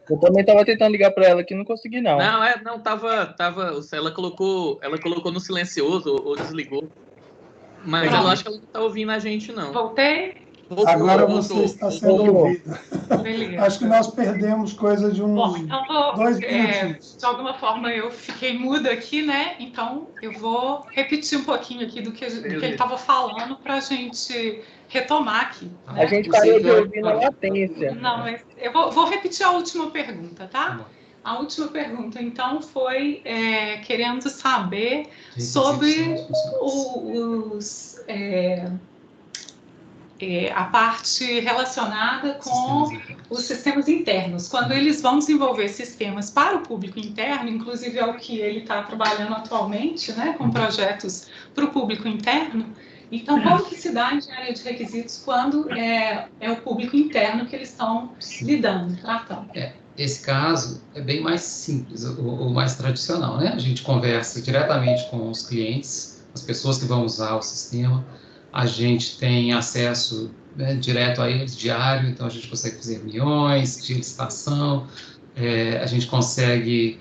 Eu também tava tentando ligar para ela aqui, não consegui não. Não, tava, ela colocou no silencioso ou desligou. Mas ela acho que ela não tá ouvindo a gente, não. Voltei? Agora você está sendo ouvido. Beleza. Acho que nós perdemos coisa de uns Bom, então 2 minutinhos. de alguma forma eu fiquei muda aqui, né? Então eu vou repetir um pouquinho aqui do que ele estava falando para a gente retomar aqui. Né? A gente parou de ouvir na latência. Não, mas eu vou repetir a última pergunta, tá? A última pergunta, então, foi querendo saber sobre a parte relacionada com os sistemas internos. Quando eles vão desenvolver sistemas para o público interno, inclusive é o que ele está trabalhando atualmente, né, com projetos para o público interno. Então, como que se dá a engenharia de requisitos quando é o público interno que eles estão lidando, tratando? Esse caso é bem mais simples, o mais tradicional, né? A gente conversa diretamente com os clientes, as pessoas que vão usar o sistema. A gente tem acesso, né, direto a eles, diário, então a gente consegue fazer reuniões de licitação, a gente consegue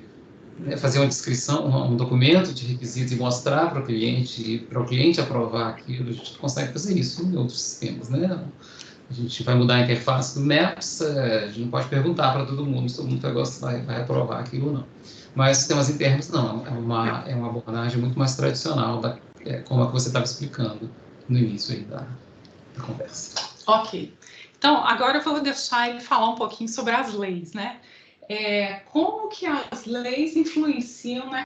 fazer uma descrição, um documento de requisitos e mostrar para o cliente aprovar aquilo. A gente consegue fazer isso em outros sistemas, né? A gente vai mudar a interface do Maps, a gente não pode perguntar para todo mundo se todo mundo vai aprovar aquilo ou não. Mas sistemas internos não, é uma abordagem muito mais tradicional, como a que você estava explicando no início aí da conversa. Ok. Então, agora eu vou deixar ele falar um pouquinho sobre as leis, né? Como que as leis influenciam nos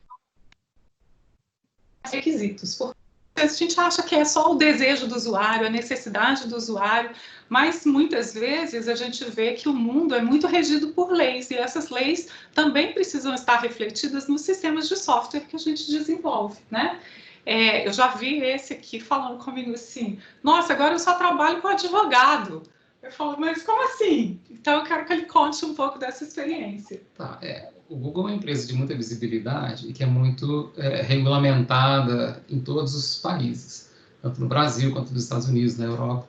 requisitos? Porque a gente acha que é só o desejo do usuário, a necessidade do usuário, mas muitas vezes a gente vê que o mundo é muito regido por leis, e essas leis também precisam estar refletidas nos sistemas de software que a gente desenvolve, né? Eu já vi esse aqui falando comigo assim, nossa, agora eu só trabalho com advogado. Eu falo, mas como assim? Então eu quero que ele conte um pouco dessa experiência. Tá, o Google é uma empresa de muita visibilidade e que é muito regulamentada em todos os países, tanto no Brasil quanto nos Estados Unidos, na Europa.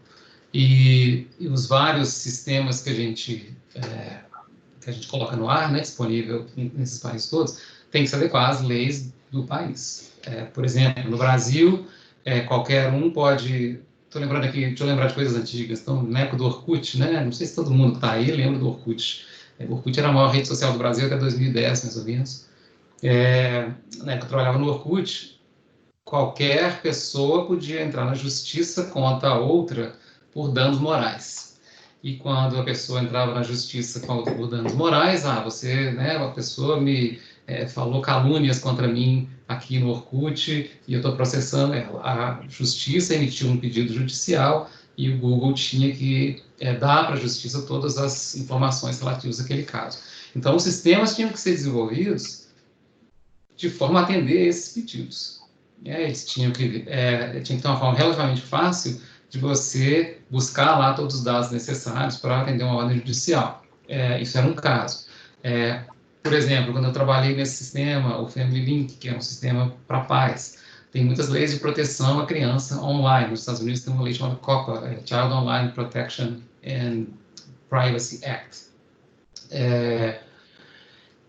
E os vários sistemas que a gente coloca no ar, né, disponível nesses países todos, tem que se adequar às leis do país. Por exemplo, no Brasil, qualquer um pode... Estou lembrando aqui, deixa eu lembrar de coisas antigas. Então, na época do Orkut, né? Não sei se todo mundo que está aí lembra do Orkut. O Orkut era a maior rede social do Brasil até 2010, mais ou menos. Na época que eu trabalhava no Orkut, qualquer pessoa podia entrar na justiça contra a outra por danos morais. E quando a pessoa entrava na justiça contra a outra por danos morais, você, né, uma pessoa me falou calúnias contra mim aqui no Orkut e eu estou processando ela. A justiça emitiu um pedido judicial e o Google tinha que dar para a justiça todas as informações relativas àquele caso. Então, os sistemas tinham que ser desenvolvidos de forma a atender esses pedidos. Eles tinham que ter uma forma relativamente fácil de você buscar lá todos os dados necessários para atender uma ordem judicial. Isso era um caso. por exemplo, quando eu trabalhei nesse sistema, o Family Link, que é um sistema para pais, tem muitas leis de proteção à criança online. Nos Estados Unidos tem uma lei chamada COPPA, Child Online Protection and Privacy Act.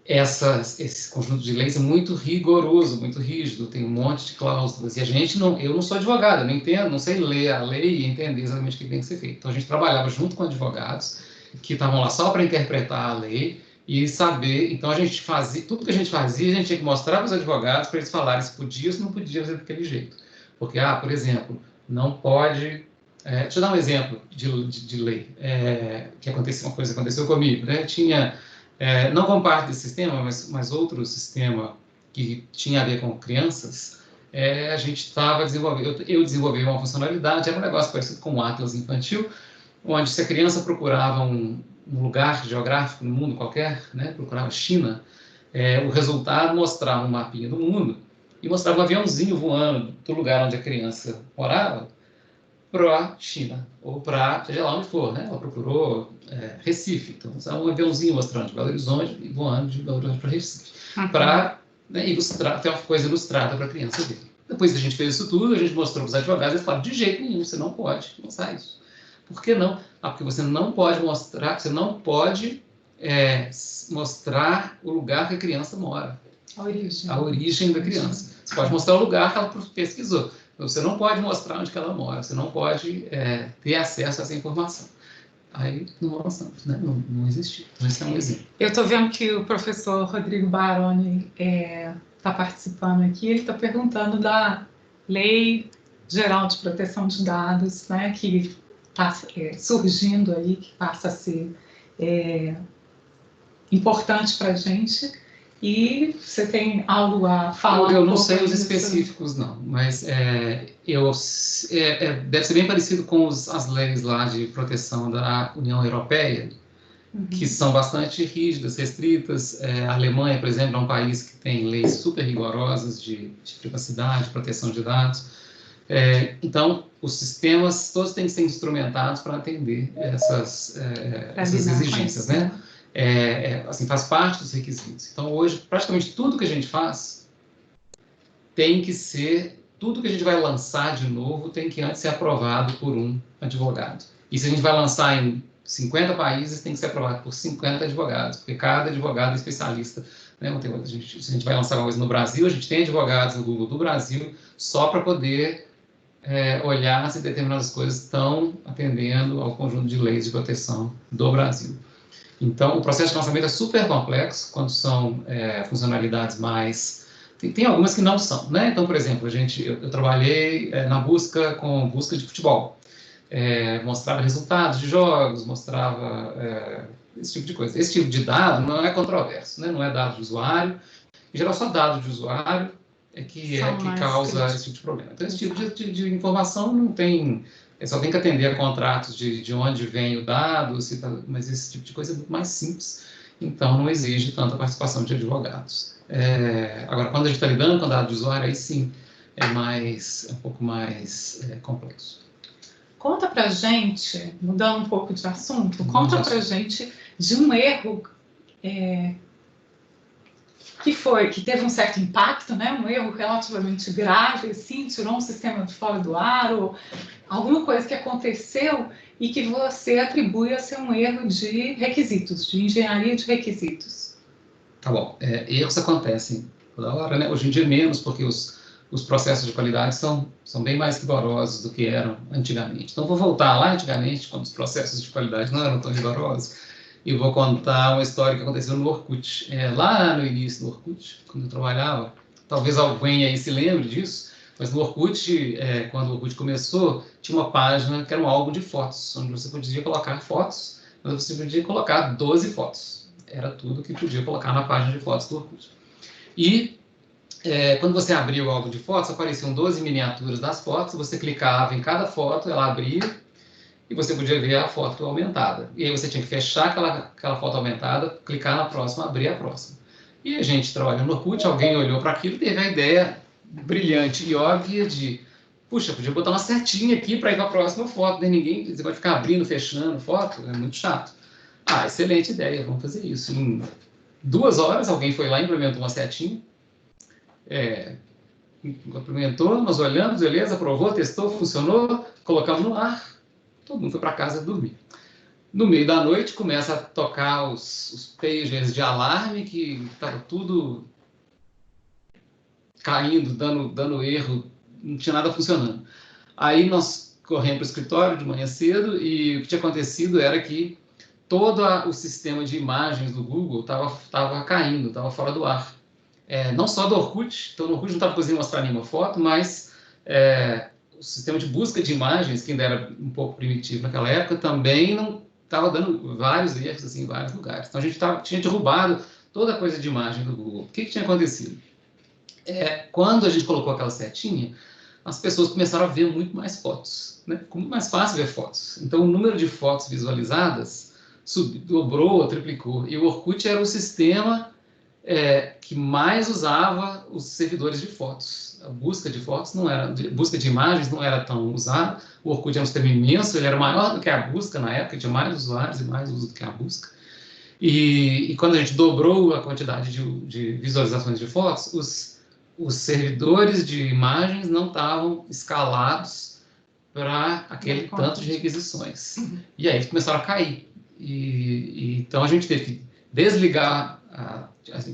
Esse conjunto de leis é muito rigoroso, muito rígido, tem um monte de cláusulas, e eu não sou advogado, eu não entendo, não sei ler a lei e entender exatamente o que tem que ser feito. Então a gente trabalhava junto com advogados que estavam lá só para interpretar a lei e saber. Então a gente fazia, tudo que a gente fazia, a gente tinha que mostrar para os advogados para eles falarem se podia ou se não podia fazer daquele jeito. Porque, por exemplo, não pode. Deixa eu dar um exemplo de lei, que aconteceu, uma coisa que aconteceu comigo, né? Tinha. Não como parte desse sistema, mas outro sistema que tinha a ver com crianças, a gente estava desenvolvendo, eu desenvolvi uma funcionalidade, era um negócio parecido com um Atlas infantil, onde se a criança procurava um lugar geográfico no mundo qualquer, né, procurava China, o resultado mostrava um mapinha do mundo e mostrava um aviãozinho voando do lugar onde a criança morava para a China, ou para, seja lá onde for, né? Ela procurou Recife, então um aviãozinho mostrando de Belo Horizonte e voando de Belo Horizonte para Recife, para ilustrar, ter uma coisa ilustrada para a criança ver. Depois que a gente fez isso tudo, a gente mostrou para os advogados, eles falaram, de jeito nenhum, você não pode mostrar isso. Por que não? Porque você não pode mostrar, você não pode mostrar o lugar que a criança mora. A origem da criança. Você pode mostrar o lugar que ela pesquisou. Você não pode mostrar onde que ela mora, você não pode ter acesso a essa informação. Aí não avançamos, né? Não existiu. Então, esse é um exemplo. Eu estou vendo que o professor Rodrigo Baroni está participando aqui, ele está perguntando da Lei Geral de Proteção de Dados, né, que está surgindo aí, que passa a ser importante para a gente. E você tem algo a falar? Eu não sei os específicos, não, mas deve ser bem parecido com as leis lá de proteção da União Europeia, que são bastante rígidas, restritas. A Alemanha, por exemplo, é um país que tem leis super rigorosas de privacidade, proteção de dados. Então, os sistemas todos têm que ser instrumentados para atender essas exigências, né? Assim, faz parte dos requisitos. Então, hoje, praticamente tudo que a gente faz tem que ser, tudo que a gente vai lançar de novo tem que antes ser aprovado por um advogado. E se a gente vai lançar em 50 países, tem que ser aprovado por 50 advogados, porque cada advogado é especialista, né? Se a gente vai lançar uma coisa no Brasil, a gente tem advogados no Google do Brasil só para poder olhar se determinadas coisas estão atendendo ao conjunto de leis de proteção do Brasil. Então, o processo de lançamento é super complexo, quando são funcionalidades mais... Tem algumas que não são, né? Então, por exemplo, eu trabalhei na busca de futebol. Mostrava resultados de jogos, mostrava esse tipo de coisa. Esse tipo de dado não é controverso, né? Não é dado de usuário. Em geral, só dado de usuário que causa esse tipo de problema. Então, esse tipo de informação não tem... só tem que atender a contratos de onde vem o dado, mas esse tipo de coisa é muito mais simples, então não exige tanta participação de advogados. Agora, quando a gente está lidando com dado de usuário, aí sim é um pouco mais complexo. Conta pra gente, mudando um pouco de assunto, conta pra gente de um erro que teve um certo impacto, né? Um erro relativamente grave, assim, tirou um sistema de fora do ar, ou alguma coisa que aconteceu e que você atribui a ser um erro de requisitos, de engenharia de requisitos. Tá bom. Erros acontecem toda hora, né? Hoje em dia menos, porque os processos de qualidade são bem mais rigorosos do que eram antigamente. Então, vou voltar lá antigamente, quando os processos de qualidade não eram tão rigorosos, e vou contar uma história que aconteceu no Orkut. Lá no início do Orkut, quando eu trabalhava, talvez alguém aí se lembre disso, mas no Orkut, quando o Orkut começou, tinha uma página que era um álbum de fotos, onde você podia colocar fotos, mas você podia colocar 12 fotos. Era tudo que podia colocar na página de fotos do Orkut. E quando você abria o álbum de fotos, apareciam 12 miniaturas das fotos, você clicava em cada foto, ela abria, e você podia ver a foto aumentada. E aí você tinha que fechar aquela foto aumentada, clicar na próxima, abrir a próxima. E a gente trabalhando no Orkut, alguém olhou para aquilo e teve a ideia brilhante e óbvia de, puxa, podia botar uma setinha aqui para ir para a próxima foto, né? Você vai ficar abrindo, fechando foto, é muito chato. Excelente ideia, vamos fazer isso. Em 2 horas, alguém foi lá e implementou uma setinha, implementou, nós olhamos, beleza, aprovou, testou, funcionou, colocamos no ar, todo mundo foi para casa dormir. No meio da noite, começa a tocar os pagers de alarme, que estava tudo caindo, dando erro, não tinha nada funcionando. Aí nós corremos para o escritório de manhã cedo e o que tinha acontecido era que todo o sistema de imagens do Google estava caindo, estava fora do ar. Não só do Orkut, então o Orkut não estava conseguindo mostrar nenhuma foto, mas o sistema de busca de imagens, que ainda era um pouco primitivo naquela época, também não estava dando vários erros assim, em vários lugares. Então a gente tinha derrubado toda a coisa de imagem do Google. O que tinha acontecido? Quando a gente colocou aquela setinha, as pessoas começaram a ver muito mais fotos, né? Ficou muito mais fácil ver fotos. Então o número de fotos visualizadas dobrou, triplicou. E o Orkut era o sistema que mais usava os servidores de fotos. A busca de fotos busca de imagens não era tão usada. O Orkut era um sistema imenso, ele era maior do que a busca na época, tinha mais usuários e mais uso do que a busca. E quando a gente dobrou a quantidade de visualizações de fotos, os servidores de imagens não estavam escalados para aquele tanto de requisições. E aí começaram a cair. Então a gente teve que desligar,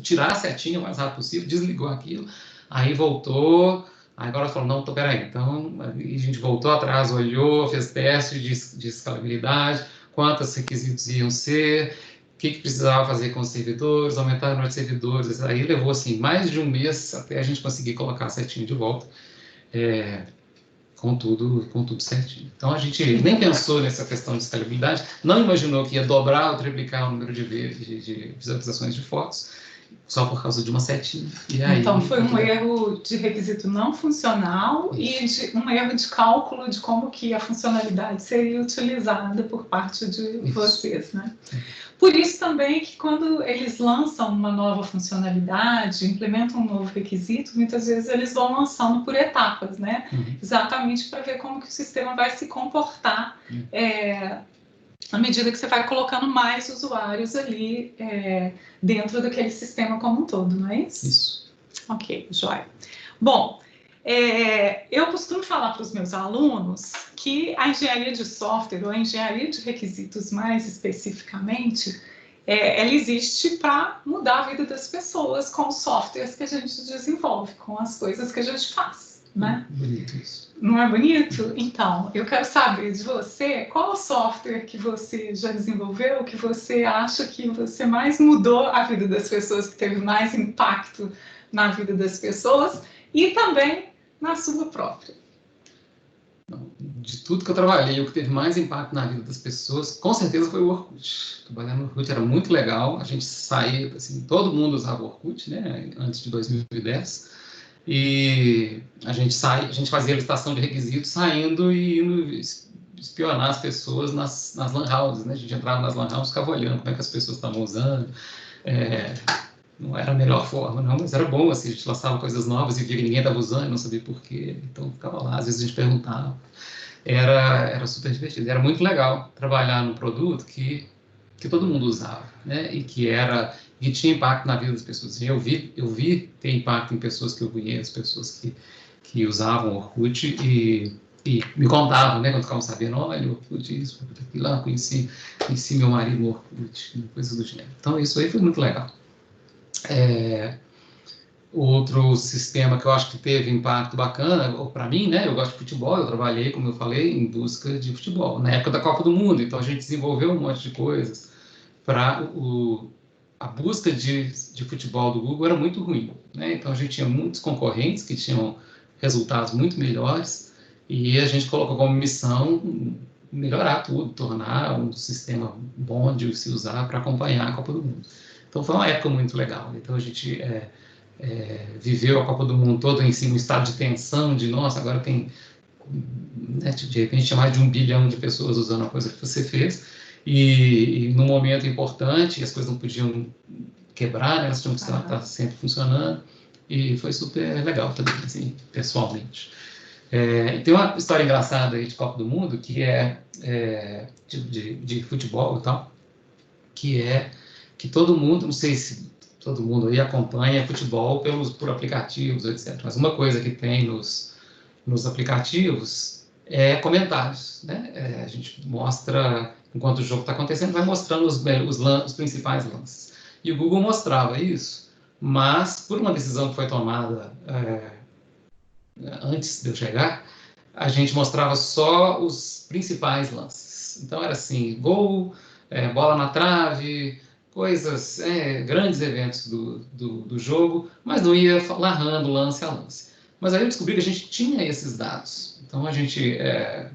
tirar a setinha o mais rápido possível, desligou aquilo, aí voltou, aí agora falou, não, peraí, então a gente voltou atrás, olhou, fez teste de escalabilidade, quantos requisitos iam ser, o que precisava fazer com os servidores, aumentar o número de servidores, aí levou assim mais de um mês até a gente conseguir colocar a setinha de volta, com tudo certinho. Então a gente nem pensou nessa questão de escalabilidade, não imaginou que ia dobrar ou triplicar o número de visualizações de fotos, só por causa de uma setinha. E aí, então foi um erro de requisito não funcional e um erro de cálculo de como que a funcionalidade seria utilizada por parte de vocês, né? Por isso também que quando eles lançam uma nova funcionalidade, implementam um novo requisito, muitas vezes eles vão lançando por etapas, né? Exatamente para ver como que o sistema vai se comportar à medida que você vai colocando mais usuários ali dentro daquele sistema como um todo, não é isso? Isso. Ok, joia. Bom, eu costumo falar para os meus alunos que a engenharia de software, ou a engenharia de requisitos mais especificamente, ela existe para mudar a vida das pessoas com os softwares que a gente desenvolve, com as coisas que a gente faz, né? Bonito isso. Não é bonito? Então, eu quero saber de você, qual o software que você já desenvolveu, que você acha que você mais mudou a vida das pessoas, que teve mais impacto na vida das pessoas e também na sua própria. De tudo que eu trabalhei, o que teve mais impacto na vida das pessoas, com certeza foi o Orkut. Trabalhar no Orkut era muito legal, a gente saía, assim, todo mundo usava o Orkut, né, antes de 2010, e a gente fazia licitação de requisitos saindo e indo espionar as pessoas nas lan houses, né, a gente entrava nas lan houses, ficava olhando como é que as pessoas estavam usando, não era a melhor forma, não, mas era bom, assim, a gente lançava coisas novas e via que ninguém estava usando, e não sabia por quê, então ficava lá, às vezes a gente perguntava. Era super divertido, era muito legal trabalhar num produto que todo mundo usava, né, e que tinha impacto na vida das pessoas. Eu vi ter impacto em pessoas que eu conheço, pessoas que usavam o Orkut e me contavam, né, quando ficavam sabendo, olha, o Orkut, isso, aquilo lá, conheci meu marido no Orkut, coisas do gênero. Então isso aí foi muito legal. Outro sistema que eu acho que teve impacto bacana, para mim, né, eu gosto de futebol, eu trabalhei, como eu falei, em busca de futebol, na época da Copa do Mundo, então a gente desenvolveu um monte de coisas para a busca de futebol do Google era muito ruim, né, então a gente tinha muitos concorrentes que tinham resultados muito melhores e a gente colocou como missão melhorar tudo, tornar um sistema bom de se usar para acompanhar a Copa do Mundo. Então foi uma época muito legal, então a gente viveu a Copa do Mundo toda em cima, um estado de tensão, de nossa, agora tem, né, de repente tinha mais de 1 bilhão de pessoas usando a coisa que você fez, e num momento importante, as coisas não podiam quebrar, né, elas tinham que estar sempre funcionando, e foi super legal também, assim, pessoalmente. Tem uma história engraçada aí de Copa do Mundo, que de futebol e tal, que todo mundo, não sei se todo mundo aí acompanha futebol por aplicativos, etc. Mas uma coisa que tem nos aplicativos é comentários, né? A gente mostra, enquanto o jogo está acontecendo, vai mostrando os principais lances. E o Google mostrava isso, mas por uma decisão que foi tomada antes de eu chegar, a gente mostrava só os principais lances. Então era assim, gol, bola na trave, coisas, grandes eventos do jogo, mas não ia narrando lance a lance. Mas aí eu descobri que a gente tinha esses dados. Então a gente é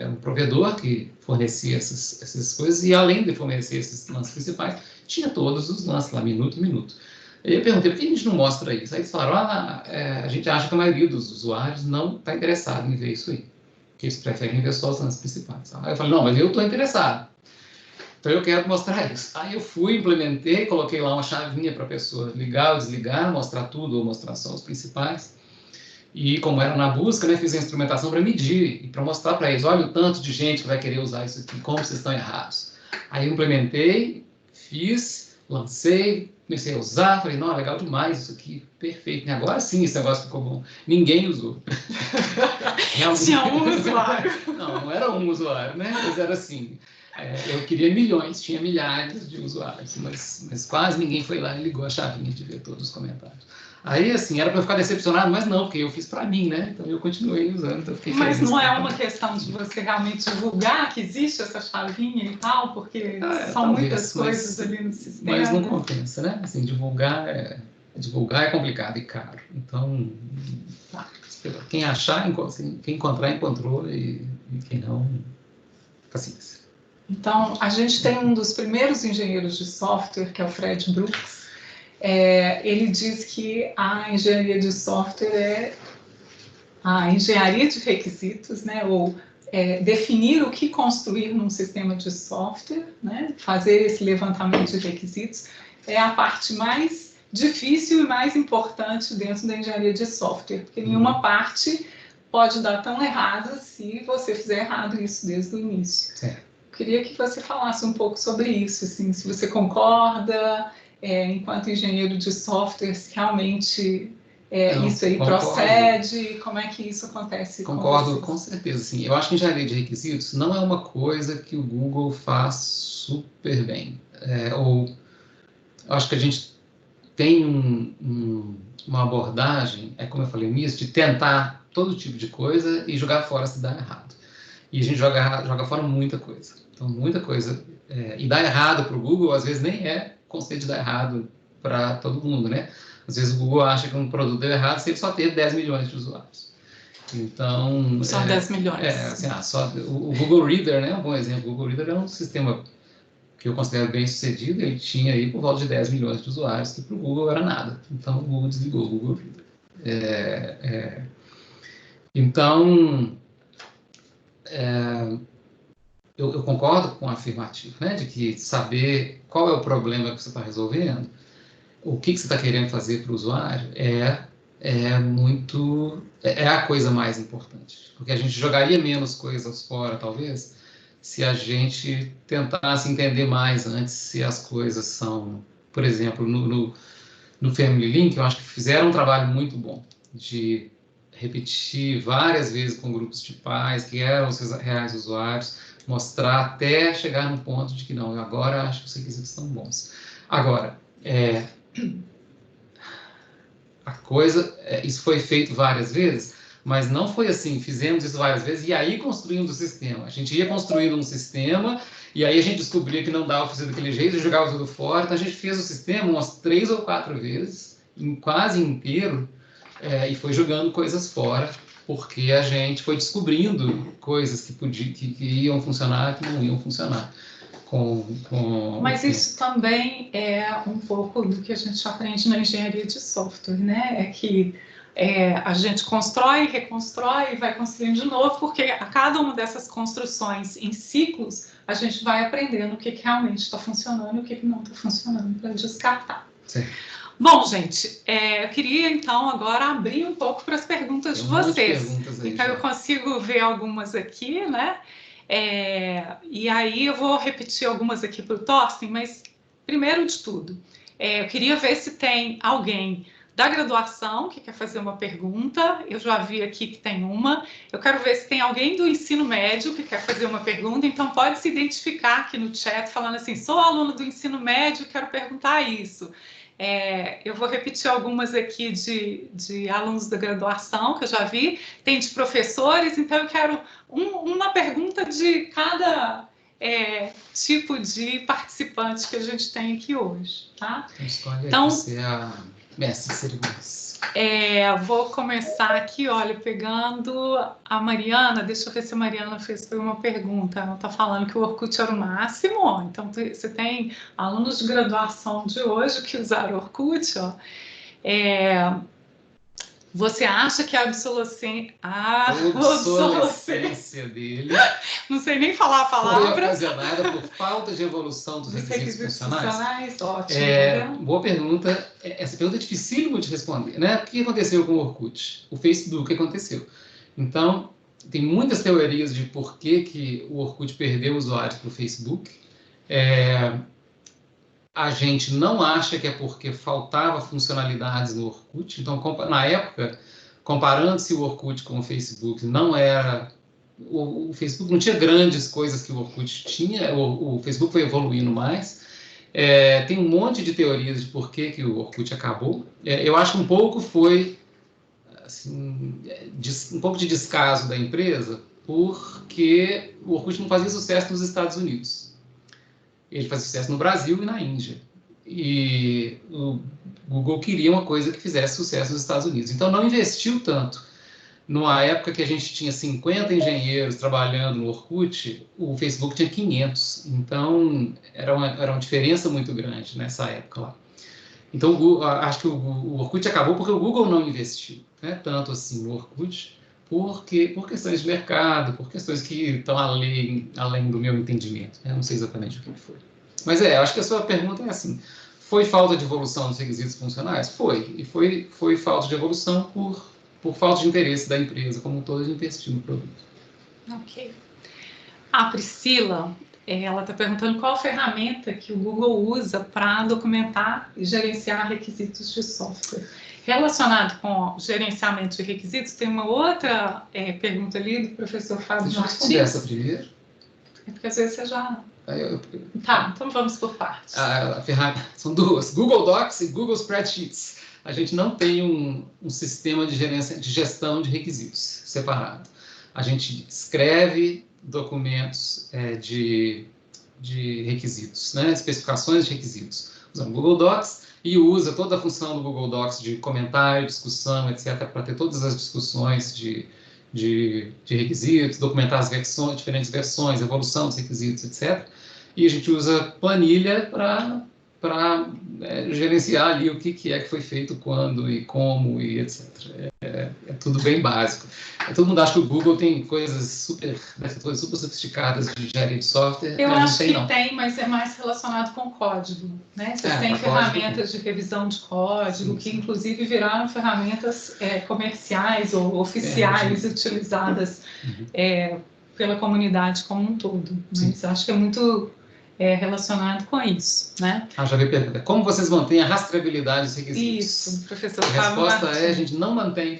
um provedor que fornecia essas coisas, e além de fornecer esses lances principais, tinha todos os lances lá, minuto a minuto. E eu perguntei, por que a gente não mostra isso? Aí eles falaram, a gente acha que a maioria dos usuários não está interessado em ver isso aí, que eles preferem ver só os lances principais. Aí eu falei, não, mas eu estou interessado. Então eu quero mostrar isso. Aí eu fui, implementei, coloquei lá uma chavinha para a pessoa ligar ou desligar, mostrar tudo ou mostrar só os principais. E como era na busca, né, fiz a instrumentação para medir e para mostrar para eles, olha o tanto de gente que vai querer usar isso aqui, como vocês estão errados. Aí eu implementei, fiz, lancei, comecei a usar, falei, não, legal demais isso aqui, perfeito. E agora sim esse negócio ficou bom. Ninguém usou. Tinha um usuário. Não era um usuário, né? Mas era assim, eu queria milhões, tinha milhares de usuários, mas quase ninguém foi lá e ligou a chavinha de ver todos os comentários. Aí, assim, era para eu ficar decepcionado, mas não, porque eu fiz para mim, né? Então eu continuei usando, então eu fiquei feliz. Mas não é uma questão de você realmente divulgar que existe essa chavinha e tal, porque são talvez, muitas coisas ali no sistema. Mas não compensa, né? Assim, divulgar é complicado e caro. Então, quem achar, quem encontrar, encontrou, e quem não, paciência. Então, a gente tem um dos primeiros engenheiros de software, que é o Fred Brooks. Ele diz que a engenharia de software é a engenharia de requisitos, né? Ou definir o que construir num sistema de software, né? Fazer esse levantamento de requisitos é a parte mais difícil e mais importante dentro da engenharia de software, porque nenhuma parte pode dar tão errada se você fizer errado isso desde o início. Queria que você falasse um pouco sobre isso, assim, se você concorda, enquanto engenheiro de software, se realmente isso aí procede, como é que isso acontece? Concordo, com certeza, sim. Eu acho que engenharia de requisitos não é uma coisa que o Google faz super bem. Eu acho que a gente tem uma abordagem, como eu falei nisso, de tentar todo tipo de coisa e jogar fora se dá errado. E a gente joga fora muita coisa. Então, muita coisa. E dá errado para o Google, às vezes nem é conceito de dar errado para todo mundo, né? Às vezes o Google acha que um produto deu errado se ele só ter 10 milhões de usuários. Então... Só 10 milhões. O Google Reader, né? É um bom exemplo. O Google Reader é um sistema que eu considero bem sucedido. Ele tinha aí por volta de 10 milhões de usuários, que para o Google era nada. Então, o Google desligou o Google Reader. Então... Eu concordo com o afirmativo, né, de que saber qual é o problema que você está resolvendo, o que você está querendo fazer para o usuário, é a coisa mais importante. Porque a gente jogaria menos coisas fora, talvez, se a gente tentasse entender mais antes se as coisas são... Por exemplo, no Family Link, eu acho que fizeram um trabalho muito bom de repetir várias vezes com grupos de pais que eram os reais usuários, mostrar até chegar no ponto de que não, agora acho que os requisitos estão bons. Agora, isso foi feito várias vezes, mas não foi assim, fizemos isso várias vezes e aí construímos o sistema. A gente ia construindo um sistema e aí a gente descobria que não dava para fazer daquele jeito e jogava tudo fora. Então a gente fez o sistema umas 3 ou 4 vezes, quase inteiro, e foi jogando coisas fora, porque a gente foi descobrindo coisas que iam funcionar e que não iam funcionar. Mas isso também é um pouco do que a gente aprende na engenharia de software, né? É que a gente constrói, reconstrói e vai construindo de novo, porque a cada uma dessas construções em ciclos, a gente vai aprendendo o que realmente está funcionando e o que não está funcionando para descartar. Sim. Bom, gente, eu queria então agora abrir um pouco para as perguntas de vocês. Então eu consigo ver algumas aqui, né? E aí eu vou repetir algumas aqui para o Thorsten, mas primeiro de tudo, Eu queria ver se tem alguém da graduação que quer fazer uma pergunta. Eu já vi aqui que tem uma. Eu quero ver se tem alguém do ensino médio que quer fazer uma pergunta. Então, pode se identificar aqui no chat, falando assim, sou aluno do ensino médio e quero perguntar isso. Eu vou repetir algumas aqui de alunos da graduação, que eu já vi. Tem de professores, então eu quero uma pergunta de cada tipo de participante que a gente tem aqui hoje, tá? Então, você é a mestre de cerimônias. Vou começar aqui, olha, pegando a Mariana. Deixa eu ver se a Mariana fez uma pergunta. Ela está falando que o Orkut era o máximo. Então, você tem alunos de graduação de hoje que usaram o Orkut. Ó. Você acha que a obsolescência dele não sei nem falar a palavra. Foi ocasionada por falta de evolução dos requisitos funcionais? Ótimo. Boa pergunta. Essa pergunta é dificílima de responder, né? O que aconteceu com o Orkut? O Facebook aconteceu. Então, tem muitas teorias de por que o Orkut perdeu usuários para o Facebook. A gente não acha que é porque faltava funcionalidades no Orkut. Então, na época, comparando-se o Orkut com o Facebook, não era... O Facebook não tinha grandes coisas que o Orkut tinha, o Facebook foi evoluindo mais. Tem um monte de teorias de por que o Orkut acabou. Eu acho que um pouco foi assim, um pouco de descaso da empresa, porque o Orkut não fazia sucesso nos Estados Unidos. Ele faz sucesso no Brasil e na Índia. E o Google queria uma coisa que fizesse sucesso nos Estados Unidos. Então, não investiu tanto. Numa época que a gente tinha 50 engenheiros trabalhando no Orkut, o Facebook tinha 500. Então, era uma diferença muito grande nessa época lá. Então, acho que o Orkut acabou porque o Google não investiu, né, tanto assim no Orkut, por questões de mercado, por questões que estão além do meu entendimento. Eu não sei exatamente o que foi. Mas acho que a sua pergunta é assim, foi falta de evolução dos requisitos funcionais? Foi. E foi falta de evolução por falta de interesse da empresa como um todo de investir no produto. Ok. A Priscila, ela está perguntando qual ferramenta que o Google usa para documentar e gerenciar requisitos de software. Relacionado com gerenciamento de requisitos, tem uma outra pergunta ali do professor Fábio Martins. Deixa eu responder essa primeiro. Porque às vezes você já... Tá, então vamos por partes. São duas, Google Docs e Google Spreadsheets. A gente não tem um sistema de gestão de requisitos separado. A gente escreve documentos de requisitos, né? Especificações de requisitos. Usando o Google Docs e usa toda a função do Google Docs de comentário, discussão, etc., para ter todas as discussões de requisitos, documentar as versões, diferentes versões, evolução dos requisitos, etc. E a gente usa planilha para gerenciar ali o que é que foi feito, quando e como e etc. É tudo bem básico. Todo mundo acha que o Google tem coisas super sofisticadas de engenharia de software. Eu acho que tem, mas é mais relacionado com código, né? Vocês têm ferramentas de revisão de código, que inclusive viraram ferramentas comerciais ou oficiais utilizadas pela comunidade como um todo. Mas acho que é muito relacionado com isso, né? Já vi a pergunta. Como vocês mantêm a rastreabilidade dos requisitos? Isso, professor. A resposta a gente não mantém.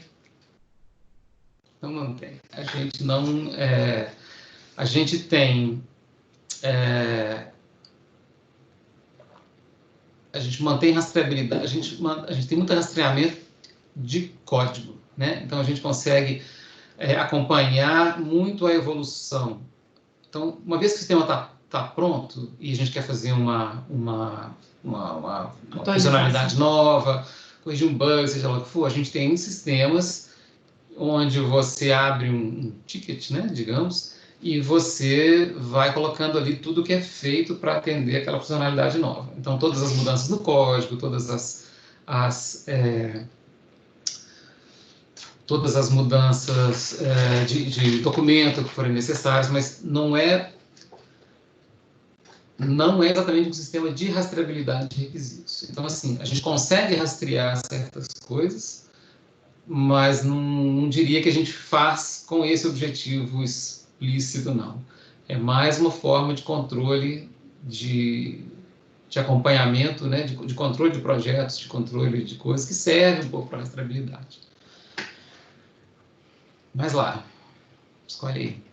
Não mantém. A gente não... a gente tem... a gente mantém rastreabilidade. A gente tem muito rastreamento de código, né? Então, a gente consegue acompanhar muito a evolução. Então, uma vez que o sistema está pronto e a gente quer fazer uma funcionalidade nova, corrigir um bug, seja lá o que for, a gente tem sistemas onde você abre um ticket, né, digamos, e você vai colocando ali tudo que é feito para atender aquela funcionalidade nova. Então, todas as mudanças no código, todas as mudanças de documento que forem necessárias, mas não é exatamente um sistema de rastreabilidade de requisitos. Então, assim, a gente consegue rastrear certas coisas, mas não diria que a gente faz com esse objetivo explícito, não. É mais uma forma de controle de de acompanhamento, né, de controle de projetos, de controle de coisas que servem um pouco para a rastreabilidade. Mas lá, escolhe aí.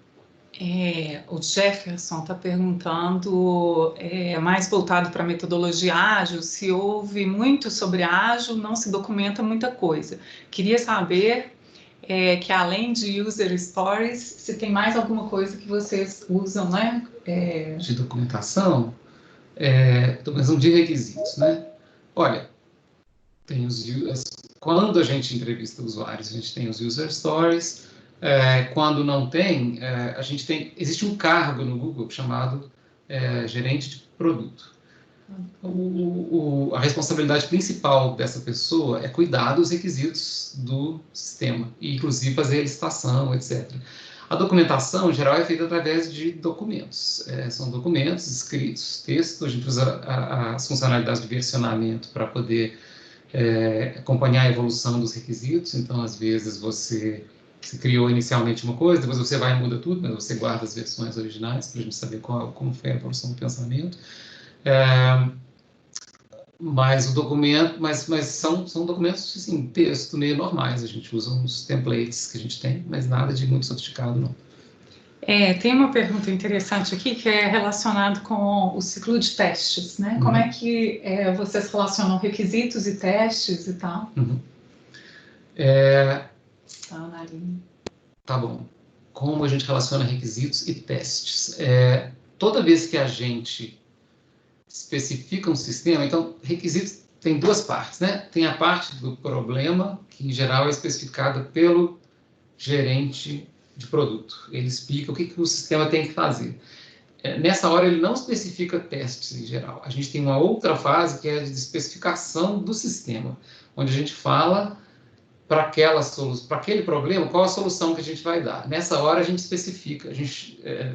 O Jefferson está perguntando, mais voltado para a metodologia ágil, se ouve muito sobre ágil, não se documenta muita coisa. Queria saber que além de user stories, se tem mais alguma coisa que vocês usam, né? De documentação, documentação de requisitos, né? Olha, tem quando a gente entrevista usuários, a gente tem os user stories. Quando não tem, existe um cargo no Google chamado gerente de produto. A responsabilidade principal dessa pessoa é cuidar dos requisitos do sistema, e inclusive fazer a licitação, etc. A documentação, em geral, é feita através de documentos. São documentos escritos, texto. A gente usa as funcionalidades de versionamento para poder acompanhar a evolução dos requisitos. Então, às vezes, você criou inicialmente uma coisa, depois você vai e muda tudo, mas você guarda as versões originais para a gente saber como foi a evolução do pensamento. Mas o documento, mas são documentos assim, texto meio normais. A gente usa uns templates que a gente tem, mas nada de muito sofisticado, não. Tem uma pergunta interessante aqui que é relacionado com o ciclo de testes, né? Como é que vocês relacionam requisitos e testes e tal? Tá bom. Como a gente relaciona requisitos e testes? Toda vez que a gente especifica um sistema, então, requisitos tem duas partes, né? Tem a parte do problema, que em geral é especificada pelo gerente de produto. Ele explica o que o sistema tem que fazer. Nessa hora, ele não especifica testes em geral. A gente tem uma outra fase que é de especificação do sistema, onde a gente fala para aquele problema, qual a solução que a gente vai dar. Nessa hora, a gente especifica,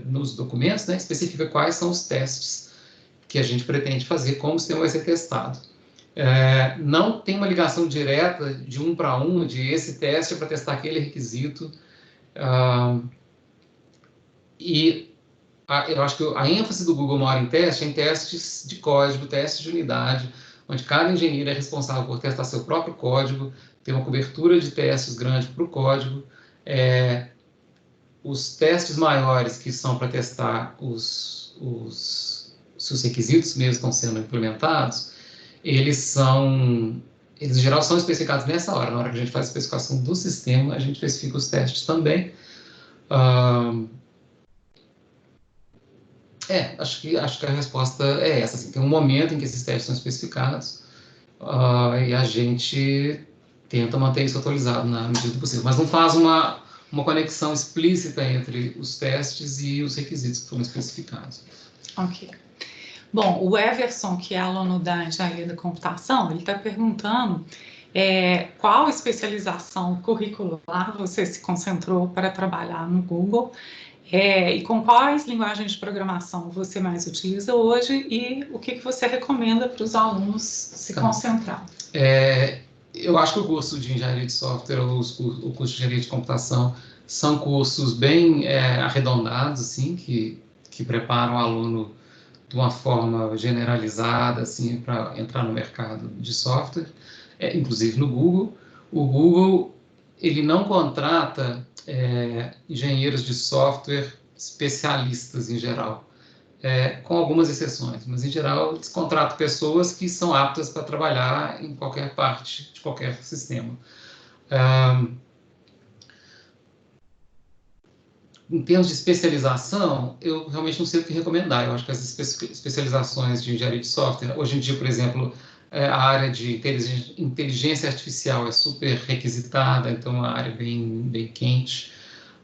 nos documentos, né, especifica quais são os testes que a gente pretende fazer, como o sistema vai ser testado. Não tem uma ligação direta de um para um, de esse teste para testar aquele requisito. Eu acho que a ênfase do Google mora em testes de código, testes de unidade, onde cada engenheiro é responsável por testar seu próprio código, tem uma cobertura de testes grande para o código. Os testes maiores, que são para testar se os requisitos mesmo estão sendo implementados, eles em geral são especificados nessa hora. Na hora que a gente faz a especificação do sistema, a gente especifica os testes também. Acho que a resposta é essa. Assim, tem um momento em que esses testes são especificados e a gente tenta manter isso atualizado na medida do possível, mas não faz uma conexão explícita entre os testes e os requisitos que foram especificados. Ok. Bom, o Everson, que é aluno da Engenharia da Computação, ele está perguntando qual especialização curricular você se concentrou para trabalhar no Google e com quais linguagens de programação você mais utiliza hoje e o que você recomenda para os alunos se concentrar. Eu acho que o curso de Engenharia de Software ou o curso de Engenharia de Computação são cursos bem arredondados, assim, que preparam o aluno de uma forma generalizada, assim, para entrar no mercado de software, inclusive no Google. O Google, ele não contrata engenheiros de software especialistas em geral, com algumas exceções, mas em geral eles contratam pessoas que são aptas para trabalhar em qualquer parte de qualquer sistema. Em termos de especialização, eu realmente não sei o que recomendar. Eu acho que as especializações de engenharia de software, hoje em dia, por exemplo, a área de inteligência artificial é super requisitada, então é uma área bem quente.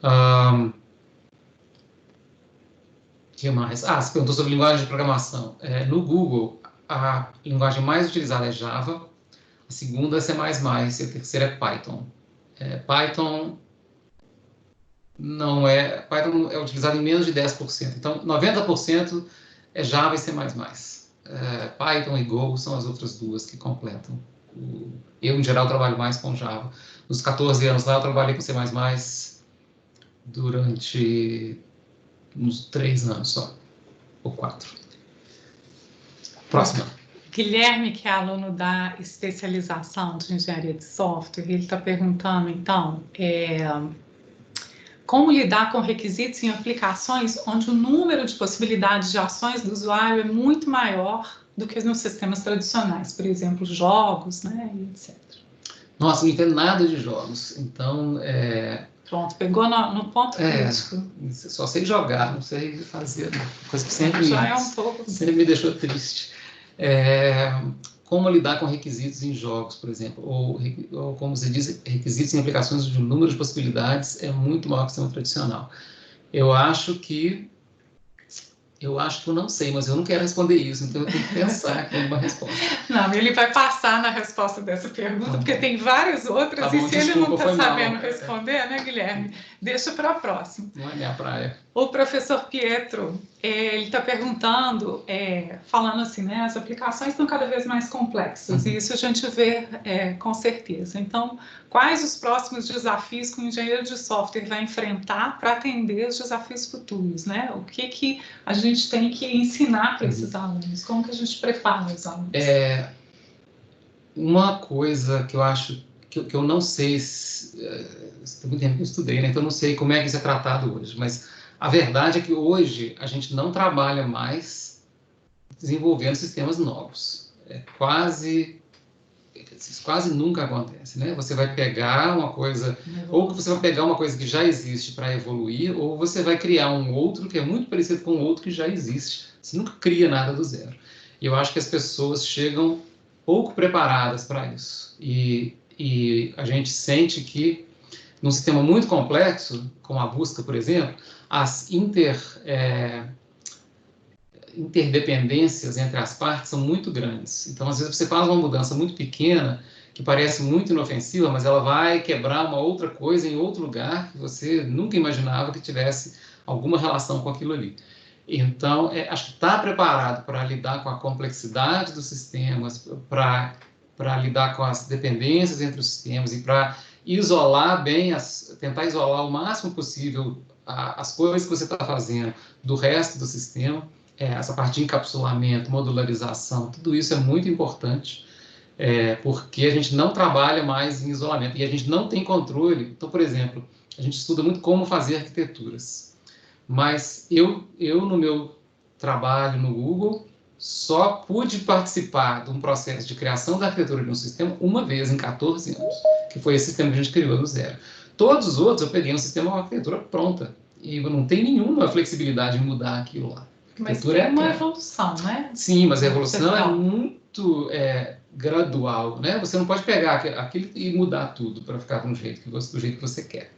O que mais? Você perguntou sobre linguagem de programação. No Google, a linguagem mais utilizada é Java, a segunda é C++, e a terceira é Python. Python é utilizado em menos de 10%. Então, 90% é Java e C++. Python e Go são as outras duas que completam. Eu, em geral, trabalho mais com Java. Nos 14 anos lá, eu trabalhei com C++ durante uns 3 anos só, ou 4. Próxima. Guilherme, que é aluno da especialização de engenharia de software, ele está perguntando, então, como lidar com requisitos em aplicações onde o número de possibilidades de ações do usuário é muito maior do que nos sistemas tradicionais, por exemplo, jogos, né, e etc. Nossa, não entendo nada de jogos, então... Pronto, pegou no ponto crítico. Só sei jogar, não sei fazer, coisa que sempre me deixou triste. Como lidar com requisitos em jogos, por exemplo, ou como se diz, requisitos em aplicações de número de possibilidades é muito maior que o sistema tradicional. Eu acho que eu não sei, mas eu não quero responder isso, então eu tenho que pensar aqui numa resposta. Não, ele vai passar na resposta dessa pergunta, porque tem várias outras, Tá bom, e se ele não está sabendo mal. Responder, né, Guilherme? Deixa para a próxima. Não é minha praia. O professor Pietro, ele está perguntando, falando assim, né, as aplicações estão cada vez mais complexas, e isso a gente vê com certeza. Então, quais os próximos desafios que o engenheiro de software vai enfrentar para atender os desafios futuros, né? O que a gente tem que ensinar para esses alunos? Como que a gente prepara os alunos? Uma coisa que eu acho, que eu não sei, tem muito tempo que eu estudei, né? Então eu não sei como é que isso é tratado hoje, mas a verdade é que hoje a gente não trabalha mais desenvolvendo sistemas novos. Isso quase nunca acontece, né? Você vai pegar uma coisa, ou você vai pegar uma coisa que já existe para evoluir, ou você vai criar um outro que é muito parecido com o outro que já existe. Você nunca cria nada do zero. E eu acho que as pessoas chegam pouco preparadas para isso. E a gente sente que, num sistema muito complexo, como a busca, por exemplo, as interdependências entre as partes são muito grandes. Então, às vezes, você faz uma mudança muito pequena, que parece muito inofensiva, mas ela vai quebrar uma outra coisa em outro lugar que você nunca imaginava que tivesse alguma relação com aquilo ali. Então, acho que estar preparado para lidar com a complexidade dos sistemas, para lidar com as dependências entre os sistemas e para isolar bem, tentar isolar o máximo possível as coisas que você está fazendo do resto do sistema, essa parte de encapsulamento, modularização, tudo isso é muito importante, porque a gente não trabalha mais em isolamento e a gente não tem controle. Então, por exemplo, a gente estuda muito como fazer arquiteturas, mas eu no meu trabalho no Google, só pude participar de um processo de criação da arquitetura de um sistema uma vez em 14 anos, que foi esse sistema que a gente criou do zero. Todos os outros eu peguei um sistema com arquitetura pronta, e não tem nenhuma flexibilidade em mudar aquilo lá. Mas é uma evolução, né? Sim, mas a evolução é muito gradual, né? Você não pode pegar aquilo e mudar tudo para ficar do jeito que você quer.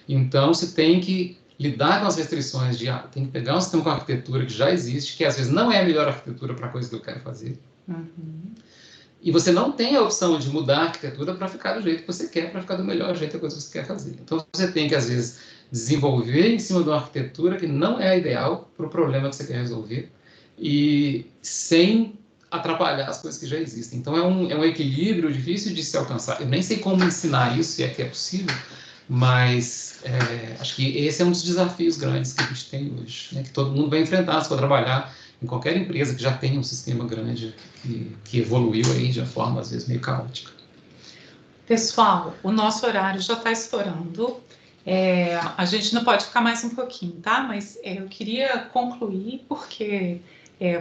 Então, você tem que lidar com as restrições tem que pegar um sistema com arquitetura que já existe, que às vezes não é a melhor arquitetura para a coisa que eu quero fazer. E você não tem a opção de mudar a arquitetura para ficar do jeito que você quer, para ficar do melhor jeito da coisa que você quer fazer. Então, você tem que, às vezes, desenvolver em cima de uma arquitetura que não é a ideal para o problema que você quer resolver e sem atrapalhar as coisas que já existem. Então, é um equilíbrio difícil de se alcançar. Eu nem sei como ensinar isso, se é que é possível, mas acho que esse é um dos desafios grandes que a gente tem hoje, né? Que todo mundo vai enfrentar se for trabalhar em qualquer empresa que já tenha um sistema grande que evoluiu aí de uma forma, às vezes, meio caótica. Pessoal, o nosso horário já está estourando. A gente não pode ficar mais um pouquinho, tá? Mas eu queria concluir, porque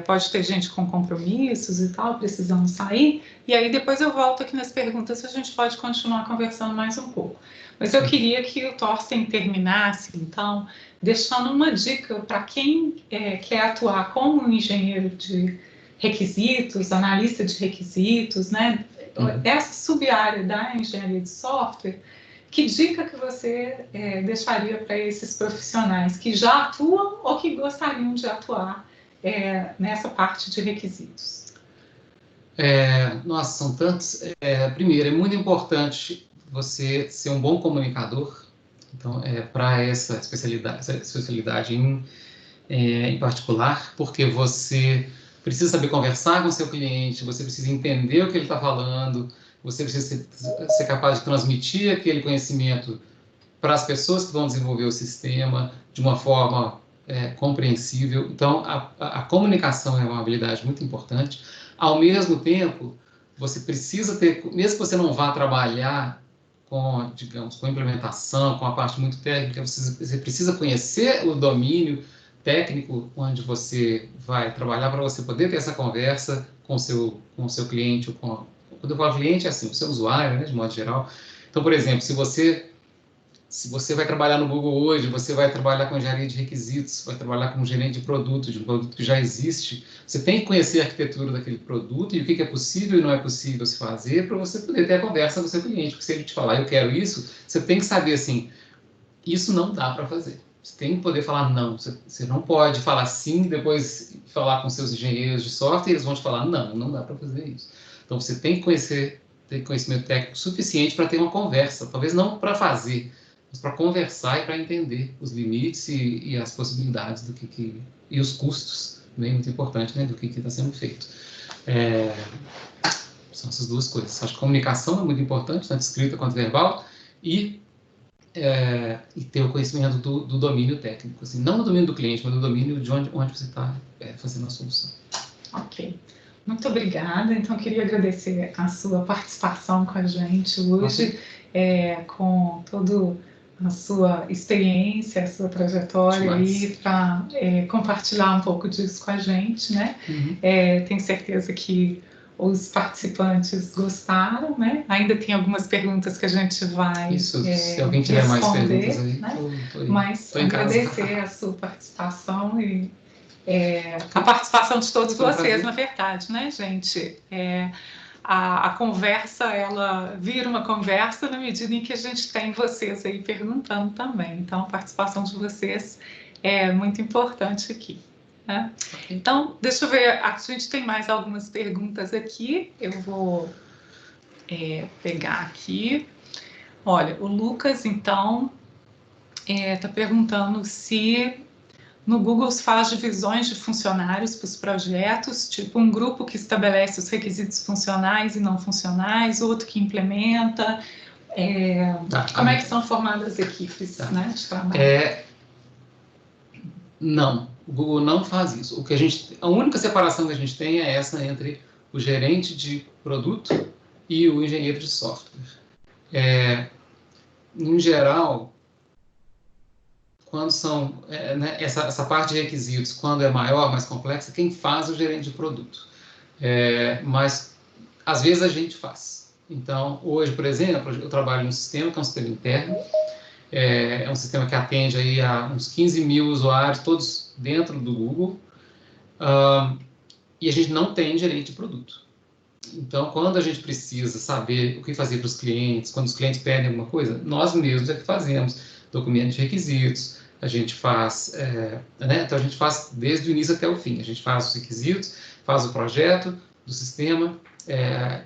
pode ter gente com compromissos e tal, precisando sair, e aí depois eu volto aqui nas perguntas e a gente pode continuar conversando mais um pouco. Mas eu queria que o Thorsten terminasse, então, deixando uma dica para quem quer atuar como um engenheiro de requisitos, analista de requisitos, né? Essa sub-área da engenharia de software. Que dica que você deixaria para esses profissionais que já atuam ou que gostariam de atuar nessa parte de requisitos? Nossa, são tantos. Primeiro, é muito importante você ser um bom comunicador. Então, para essa especialidade em particular, porque você precisa saber conversar com o seu cliente, você precisa entender o que ele está falando, você precisa ser capaz de transmitir aquele conhecimento para as pessoas que vão desenvolver o sistema de uma forma compreensível. Então, a comunicação é uma habilidade muito importante. Ao mesmo tempo, você precisa ter, mesmo que você não vá trabalhar com, digamos, com implementação, com a parte muito técnica, você precisa conhecer o domínio técnico onde você vai trabalhar para você poder ter essa conversa com o seu cliente, quando eu falo cliente, é assim, o seu usuário, né, de modo geral. Então, por exemplo, se você vai trabalhar no Google hoje, você vai trabalhar com engenharia de requisitos, vai trabalhar com gerente de produto, de um produto que já existe, você tem que conhecer a arquitetura daquele produto e o que é possível e não é possível se fazer para você poder ter a conversa com o seu cliente. Porque se ele te falar, eu quero isso, você tem que saber assim, isso não dá para fazer. Você tem que poder falar não. Você não pode falar sim e depois falar com seus engenheiros de software e eles vão te falar não, não dá para fazer isso. Então você tem que ter conhecimento técnico suficiente para ter uma conversa, talvez não para fazer, mas para conversar e para entender os limites e as possibilidades e os custos, né, muito importante, né, do que está sendo feito. São essas duas coisas. Acho que comunicação é muito importante, tanto escrita quanto verbal, e ter o conhecimento do domínio técnico, assim, não do domínio do cliente, mas do domínio de onde você está fazendo a solução. Ok. Muito obrigada. Então, queria agradecer a sua participação com a gente hoje, com toda a sua experiência, a sua trajetória aí, para compartilhar um pouco disso com a gente, né? Uhum. Tenho certeza que os participantes gostaram, né? Ainda tem algumas perguntas que a gente vai se alguém tiver mais perguntas aí, né? tô aí. Mas agradecer a sua participação e a participação de todos vocês, na verdade, né, gente? A conversa, ela vira uma conversa na medida em que a gente tem vocês aí perguntando também. Então, a participação de vocês é muito importante aqui, né? Então, deixa eu ver, a gente tem mais algumas perguntas aqui, eu vou pegar aqui. Olha, o Lucas, então, está perguntando se no Google se faz divisões de funcionários para os projetos, tipo um grupo que estabelece os requisitos funcionais e não funcionais, outro que implementa. Como é que são formadas as equipes, né, de trabalho? Não, o Google não faz isso. A única separação que a gente tem é essa entre o gerente de produto e o engenheiro de software. Em geral, quando são né, essa parte de requisitos, quando é maior, mais complexa, quem faz é o gerente de produto. Mas às vezes a gente faz. Então, hoje, por exemplo, eu trabalho num sistema que é um sistema interno, é um sistema que atende aí a uns 15 mil usuários, todos dentro do Google, e a gente não tem gerente de produto. Então, quando a gente precisa saber o que fazer para os clientes, quando os clientes pedem alguma coisa, nós mesmos é que fazemos documento de requisitos, a gente faz, né? Então a gente faz desde o início até o fim, a gente faz os requisitos, faz o projeto do sistema,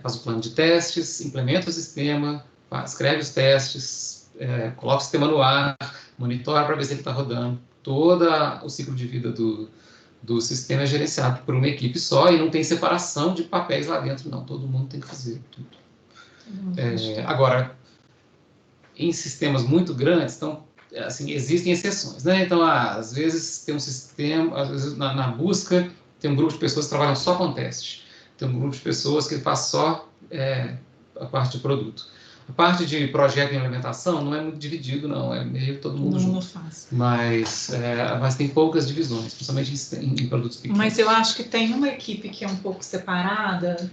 faz o plano de testes, implementa o sistema, escreve os testes, coloca o sistema no ar, monitora para ver se ele está rodando. Todo o ciclo de vida do sistema é gerenciado por uma equipe só e não tem separação de papéis lá dentro, não. Todo mundo tem que fazer tudo. Agora, em sistemas muito grandes, então, assim, existem exceções, né? Então, às vezes tem um sistema, às vezes na busca tem um grupo de pessoas que trabalham só com teste, tem um grupo de pessoas que faz só a parte de produto. A parte de projeto e implementação não é muito dividido, não, é meio todo mundo junto. Mas tem poucas divisões, principalmente em produtos pequenos. Mas eu acho que tem uma equipe que é um pouco separada,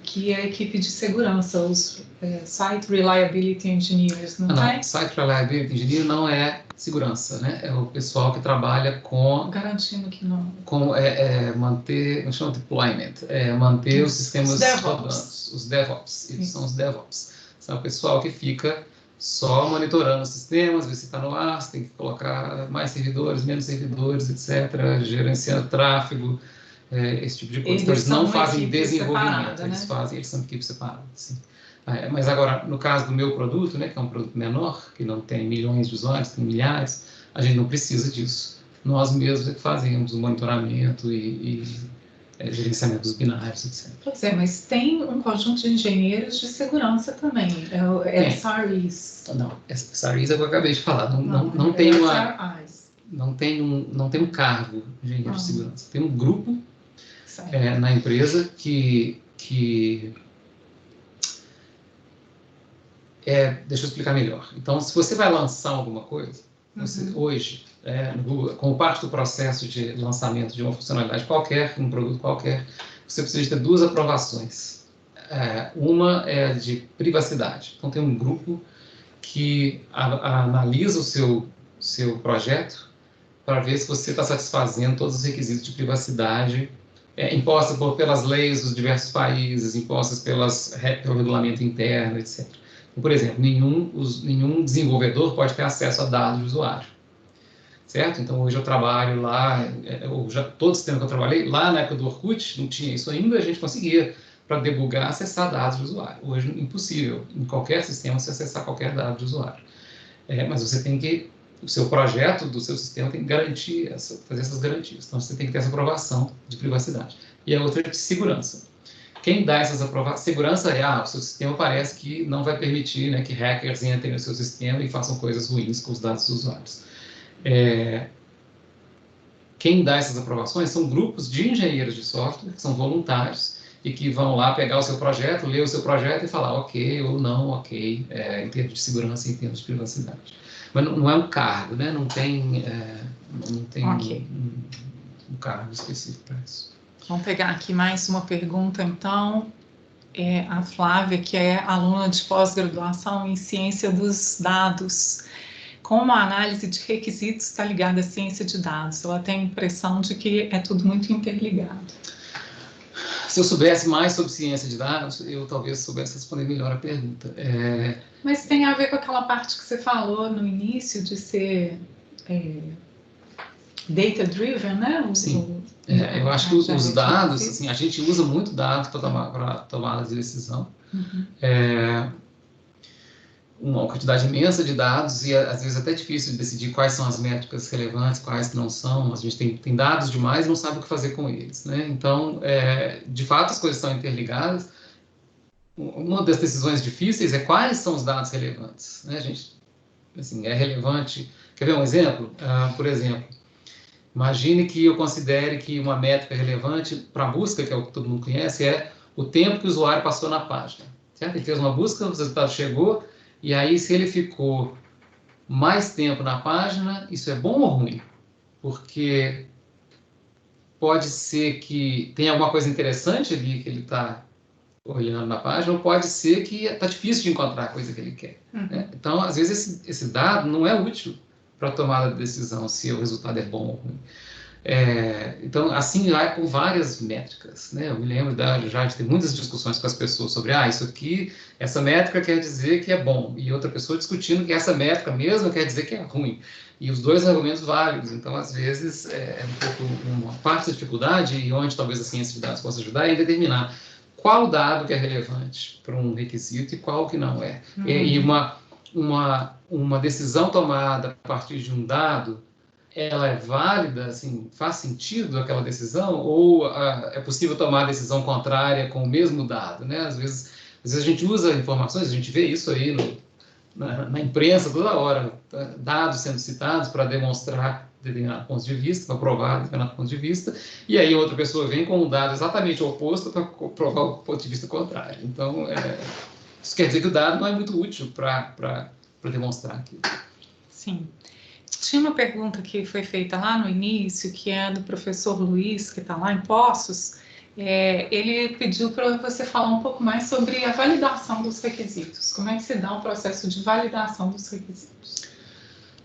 que é a equipe de segurança, os Site Reliability Engineers, não é? Não, Site Reliability Engineer não é segurança, né? É o pessoal que trabalha com... Garantindo que não... Com manter, não chama deployment, manter os sistemas rodando. Os DevOps, eles são os DevOps. São o pessoal que fica só monitorando os sistemas, ver se está no ar, se tem que colocar mais servidores, menos servidores, etc., gerenciando tráfego, esse tipo de coisa. Então, eles não fazem desenvolvimento, eles são equipes separadas. Sim. Mas agora, no caso do meu produto, né, que é um produto menor, que não tem milhões de usuários, tem milhares, a gente não precisa disso. Nós mesmos é que fazemos o monitoramento e gerenciamento dos binários, etc. Pois mas tem um conjunto de engenheiros de segurança também, SREs. Não, SREs é o que eu acabei de falar, não tem uma... não tem um cargo de engenheiro de segurança. Tem um grupo Certo. na empresa que deixa eu explicar melhor. Então, se você vai lançar alguma coisa, você, hoje, no Google, como parte do processo de lançamento de uma funcionalidade qualquer, um produto qualquer, você precisa ter duas aprovações. Uma é de privacidade. Então, tem um grupo que analisa o seu projeto para ver se você está satisfazendo todos os requisitos de privacidade impostos pelas leis dos diversos países, impostos pelo regulamento interno, etc. Então, por exemplo, nenhum desenvolvedor pode ter acesso a dados de usuário, certo? Então, hoje eu trabalho lá, todo o sistema que eu trabalhei, lá na época do Orkut, não tinha isso ainda, a gente conseguia, para debugar, acessar dados de usuário. Hoje, impossível, em qualquer sistema, você acessar qualquer dado de usuário. Mas você tem que, o seu projeto do seu sistema tem que garantir, fazer essas garantias. Então, você tem que ter essa aprovação de privacidade. E a outra é de segurança. Quem dá essas aprovações? Segurança o seu sistema parece que não vai permitir, né, que hackers entrem no seu sistema e façam coisas ruins com os dados dos usuários. Quem dá essas aprovações são grupos de engenheiros de software, que são voluntários, e que vão lá pegar o seu projeto, ler o seu projeto e falar ok ou não ok, em termos de segurança e em termos de privacidade. Mas não é um cargo, né? Não tem um cargo específico para isso. Vamos pegar aqui mais uma pergunta, então. A Flávia, que é aluna de pós-graduação em ciência dos dados. Como a análise de requisitos está ligada à ciência de dados? Ela tem a impressão de que é tudo muito interligado. Se eu soubesse mais sobre ciência de dados, eu talvez soubesse responder melhor a pergunta. Mas tem a ver com aquela parte que você falou no início de ser data-driven, né? Sim. Eu acho que os dados, assim, a gente usa muito dados para tomada de decisão. Uma quantidade imensa de dados e às vezes até difícil de decidir quais são as métricas relevantes, quais não são. A gente tem dados demais e não sabe o que fazer com eles, né? Então, de fato, as coisas estão interligadas. Uma das decisões difíceis é quais são os dados relevantes, né, gente? Assim, é relevante... Quer ver um exemplo? Por exemplo, imagine que eu considere que uma métrica relevante para a busca, que é o que todo mundo conhece, é o tempo que o usuário passou na página, certo? Ele fez uma busca, o resultado chegou, e aí se ele ficou mais tempo na página, isso é bom ou ruim? Porque pode ser que tenha alguma coisa interessante ali que ele está olhando na página, ou pode ser que está difícil de encontrar a coisa que ele quer. Né? Então, às vezes, esse dado não é útil para a tomada de decisão, se o resultado é bom ou ruim. Então, assim vai com várias métricas, né? Eu me lembro já de ter muitas discussões com as pessoas sobre, isso aqui, essa métrica quer dizer que é bom, e outra pessoa discutindo que essa métrica mesmo quer dizer que é ruim, e os dois argumentos válidos. Então, às vezes, um pouco uma parte da dificuldade, e onde talvez a ciência de dados possa ajudar, é em determinar qual dado que é relevante para um requisito e qual que não é. E uma decisão tomada a partir de um dado, ela é válida, assim, faz sentido aquela decisão, ou é possível tomar a decisão contrária com o mesmo dado, né? Às vezes a gente usa informações, a gente vê isso aí na imprensa toda hora, dados sendo citados para demonstrar determinado ponto de vista, para provar determinado ponto de vista, e aí outra pessoa vem com um dado exatamente oposto para provar o ponto de vista contrário. Então, isso quer dizer que o dado não é muito útil para demonstrar aquilo. Sim. Tinha uma pergunta que foi feita lá no início, que é do professor Luiz, que está lá em Poços. Ele pediu para você falar um pouco mais sobre a validação dos requisitos. Como é que se dá o processo de validação dos requisitos?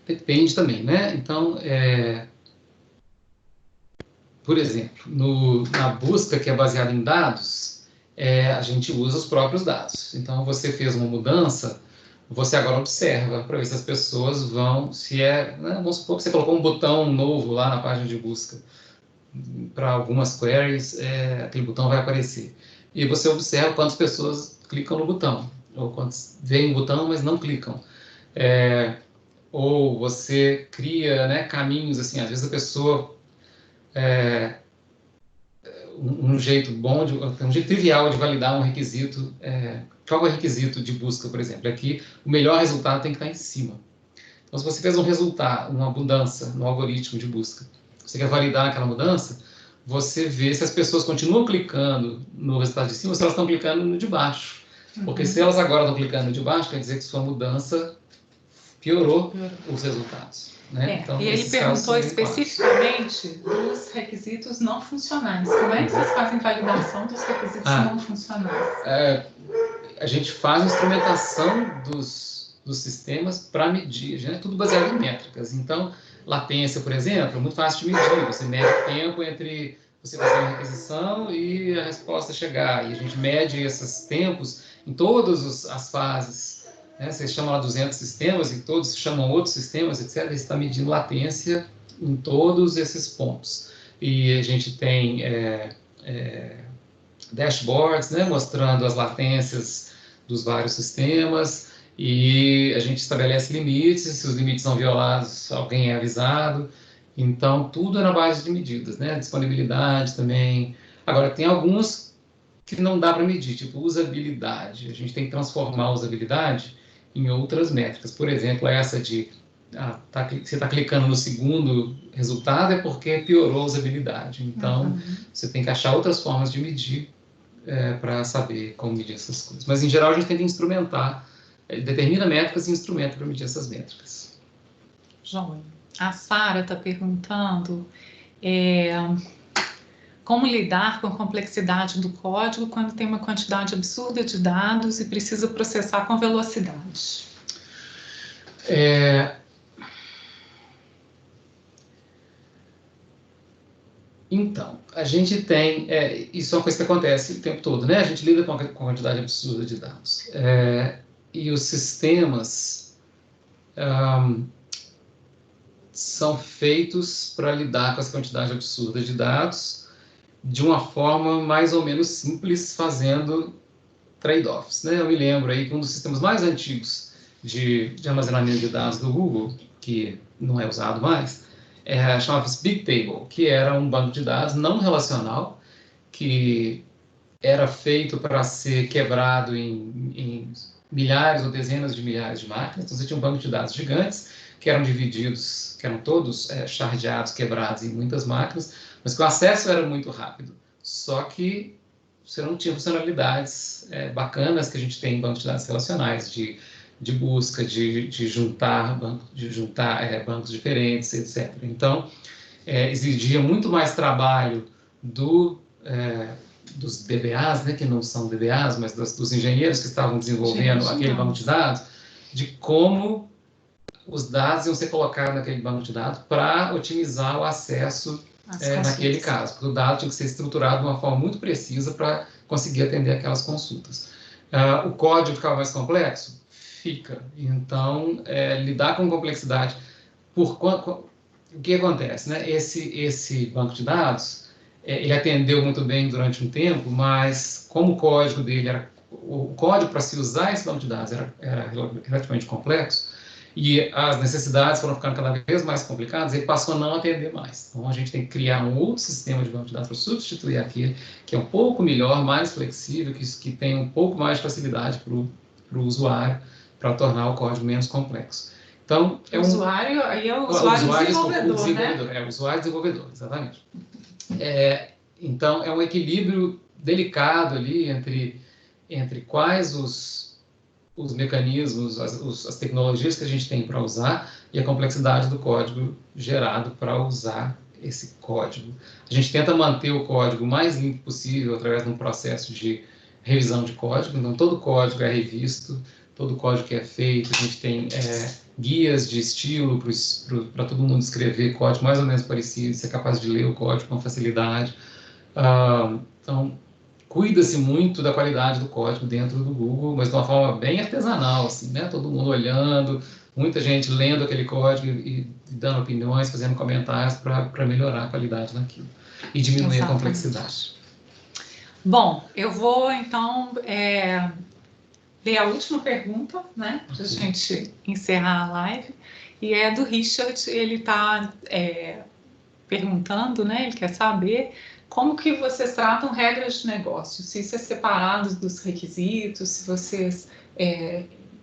Depende também, né? Então, por exemplo, na busca que é baseada em dados, a gente usa os próprios dados. Então, você fez uma mudança, você agora observa para ver se as pessoas vão, vamos supor que você colocou um botão novo lá na página de busca. Para algumas queries, aquele botão vai aparecer. E você observa quantas pessoas clicam no botão, ou quantas veem o botão, mas não clicam. Ou você cria, né, caminhos, assim, às vezes a pessoa... um jeito um jeito trivial de validar um requisito. Qual é o requisito de busca, por exemplo? É que o melhor resultado tem que estar em cima. Então, se você fez um resultado, uma mudança no algoritmo de busca, você quer validar aquela mudança, você vê se as pessoas continuam clicando no resultado de cima ou se elas estão clicando no de baixo. Porque se elas agora estão clicando no de baixo, quer dizer que sua mudança piorou os resultados. Né? Então, e ele perguntou especificamente dos requisitos não funcionais. Como é que vocês fazem validação dos requisitos não funcionais? A gente faz a instrumentação dos sistemas para medir, né? Tudo baseado em métricas. Então, latência, por exemplo, é muito fácil de medir. Você mede o tempo entre você fazer uma requisição e a resposta chegar. E a gente mede esses tempos em todas as fases. Né? Você chama lá 200 sistemas e todos chamam outros sistemas, etc. Você está medindo latência em todos esses pontos. E a gente tem dashboards, né? Mostrando as latências dos vários sistemas. E a gente estabelece limites, se os limites são violados, alguém é avisado. Então, tudo é na base de medidas, né? Disponibilidade também. Agora, tem alguns que não dá para medir, tipo usabilidade. A gente tem que transformar a usabilidade em outras métricas. Por exemplo, essa de você está clicando no segundo resultado é porque piorou a usabilidade. Então, você tem que achar outras formas de medir para saber como medir essas coisas. Mas, em geral, a gente tenta instrumentar, determina métricas e instrumenta para medir essas métricas. João, a Sara está perguntando como lidar com a complexidade do código quando tem uma quantidade absurda de dados e precisa processar com velocidade. Então, a gente tem, isso é uma coisa que acontece o tempo todo, né? A gente lida com a quantidade absurda de dados. E os sistemas são feitos para lidar com essa quantidade absurda de dados de uma forma mais ou menos simples, fazendo trade-offs, né? Eu me lembro aí que um dos sistemas mais antigos de armazenamento de dados do Google, que não é usado mais, chamava-se Bigtable, que era um banco de dados não relacional, que era feito para ser quebrado em milhares ou dezenas de milhares de máquinas. Então, você tinha um banco de dados gigantes, que eram divididos, que eram todos chardeados, quebrados em muitas máquinas, mas que o acesso era muito rápido. Só que você não tinha funcionalidades bacanas que a gente tem em bancos de dados relacionais, de busca, de juntar bancos diferentes, etc. Então, exigia muito mais trabalho dos DBAs, né, que não são DBAs, mas dos engenheiros que estavam desenvolvendo aquele banco de dados, de como os dados iam ser colocados naquele banco de dados para otimizar o acesso naquele caso, porque o dado tinha que ser estruturado de uma forma muito precisa para conseguir atender aquelas consultas. O código ficava mais complexo? Fica. Então, lidar com complexidade, o que acontece, né? Esse banco de dados, ele atendeu muito bem durante um tempo, mas como o código dele o código para se usar esse banco de dados era relativamente complexo, e as necessidades foram ficando cada vez mais complicadas, ele passou a não atender mais. Então, a gente tem que criar um outro sistema de banco de dados para substituir aquele, que é um pouco melhor, mais flexível, que tem um pouco mais de facilidade para o usuário, para tornar o código menos complexo. Então, o usuário, aí é o usuário desenvolvedor, né? O usuário desenvolvedor, exatamente. Então, é um equilíbrio delicado ali entre quais os mecanismos, as tecnologias que a gente tem para usar e a complexidade do código gerado para usar esse código. A gente tenta manter o código o mais limpo possível através de um processo de revisão de código. Então, todo código é revisto, todo código que é feito, a gente tem guias de estilo para todo mundo escrever código mais ou menos parecido, ser capaz de ler o código com facilidade. Então, cuida-se muito da qualidade do código dentro do Google, mas de uma forma bem artesanal, assim, né? Todo mundo olhando, muita gente lendo aquele código e dando opiniões, fazendo comentários para melhorar a qualidade daquilo e diminuir a complexidade. Bom, eu vou, então, ler a última pergunta, né? Para a gente encerrar a live. E é do Richard, ele está perguntando, né? Ele quer saber como que vocês tratam regras de negócio, se isso é separado dos requisitos, se vocês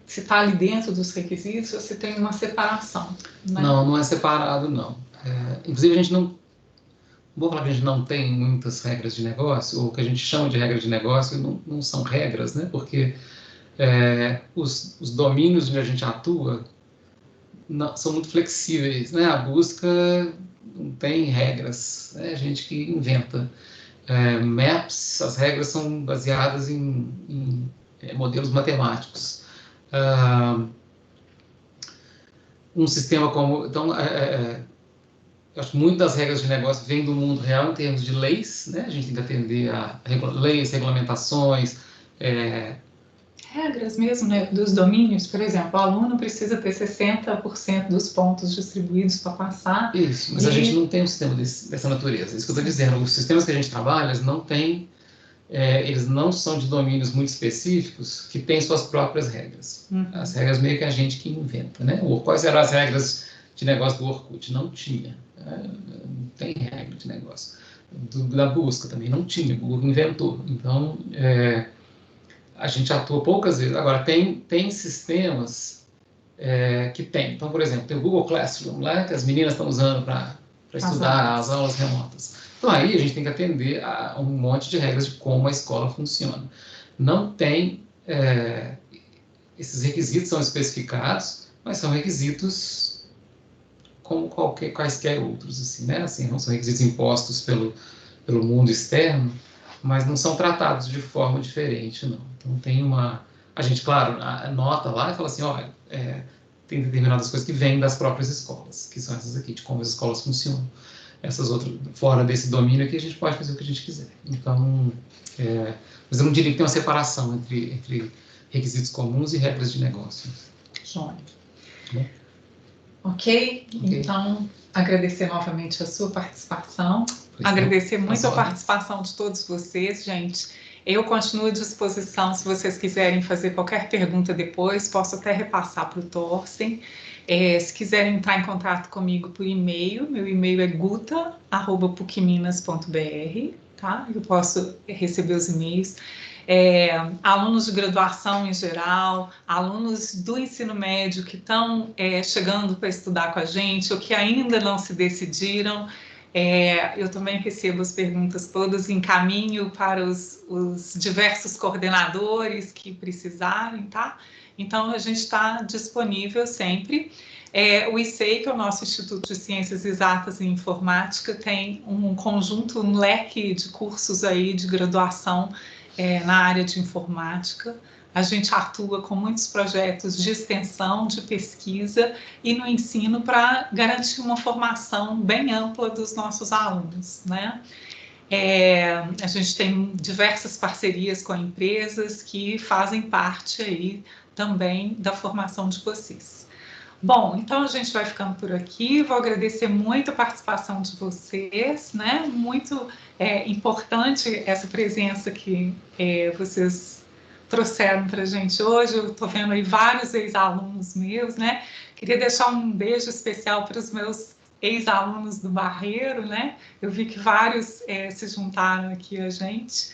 se está ali dentro dos requisitos ou se tem uma separação. Né? Não, não é separado, não. Inclusive, a gente não... Vou falar que a gente não tem muitas regras de negócio, ou o que a gente chama de regras de negócio não são regras, né? Porque os domínios onde a gente atua são muito flexíveis, né? A busca não tem regras, é a gente que inventa. Maps, as regras são baseadas em modelos matemáticos. Um sistema como... Então, eu acho que muitas das regras de negócio vêm do mundo real em termos de leis, né? A gente tem que atender a leis, regulamentações. Regras mesmo, né, dos domínios, por exemplo, o aluno precisa ter 60% dos pontos distribuídos para passar. Isso, mas a gente não tem um sistema dessa natureza. Isso que eu estou dizendo, os sistemas que a gente trabalha, eles não têm, eles não são de domínios muito específicos que têm suas próprias regras. As regras meio que a gente que inventa, né? Quais eram as regras de negócio do Orkut? Não tinha. Não tem regra de negócio. Da busca também não tinha, o Google inventou. Então, a gente atua poucas vezes. Agora, tem sistemas que tem. Então, por exemplo, tem o Google Classroom lá, que as meninas estão usando para estudar as aulas remotas. Então, aí a gente tem que atender a um monte de regras de como a escola funciona. Não tem... esses requisitos são especificados, mas são requisitos como quaisquer outros, assim, né? Assim, não são requisitos impostos pelo mundo externo, mas não são tratados de forma diferente, não. Então, tem a gente, claro, anota lá e fala assim, olha, tem determinadas coisas que vêm das próprias escolas, que são essas aqui, de como as escolas funcionam. Essas outras, fora desse domínio aqui, a gente pode fazer o que a gente quiser. Então, mas eu não diria que tem uma separação entre requisitos comuns e regras de negócio. Joia. Ok? Então, agradecer novamente a sua participação. Agradecer muito a participação de todos vocês, gente. Eu continuo à disposição, se vocês quiserem fazer qualquer pergunta depois, posso até repassar para o Thorsten. Se quiserem entrar em contato comigo por e-mail, meu e-mail é guta@pucminas.br, tá? Eu posso receber os e-mails. Alunos de graduação em geral, alunos do ensino médio que estão chegando para estudar com a gente ou que ainda não se decidiram, eu também recebo as perguntas todas, encaminho para os diversos coordenadores que precisarem, tá? Então, a gente está disponível sempre. O ICEI, que é o nosso Instituto de Ciências Exatas e Informática, tem um conjunto, um leque de cursos aí de graduação na área de informática. A gente atua com muitos projetos de extensão, de pesquisa e no ensino para garantir uma formação bem ampla dos nossos alunos, né? A gente tem diversas parcerias com empresas que fazem parte aí também da formação de vocês. Bom, então a gente vai ficando por aqui. Vou agradecer muito a participação de vocês, né? Muito importante essa presença que vocês trouxeram para a gente hoje. Eu estou vendo aí vários ex-alunos meus, né? Queria deixar um beijo especial para os meus ex-alunos do Barreiro, né? Eu vi que vários se juntaram aqui a gente.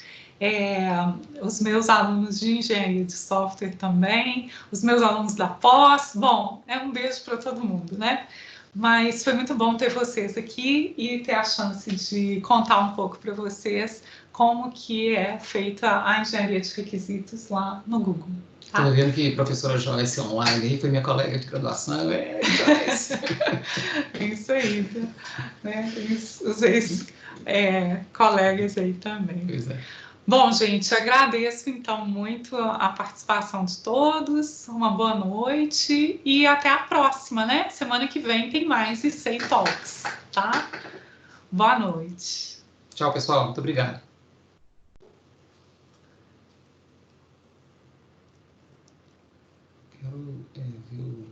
Os meus alunos de engenharia de software também, os meus alunos da pós, bom, um beijo para todo mundo, né? Mas foi muito bom ter vocês aqui e ter a chance de contar um pouco para vocês como que é feita a engenharia de requisitos lá no Google. Tá? Estou vendo que a professora Joyce online aí foi minha colega de graduação, Joyce. Isso aí, né? Os ex-colegas aí também. Pois é. Bom, gente, agradeço então muito a participação de todos, uma boa noite e até a próxima, né? Semana que vem tem mais ICEI Talks, tá? Boa noite. Tchau, pessoal. Muito obrigado. Quero ver o...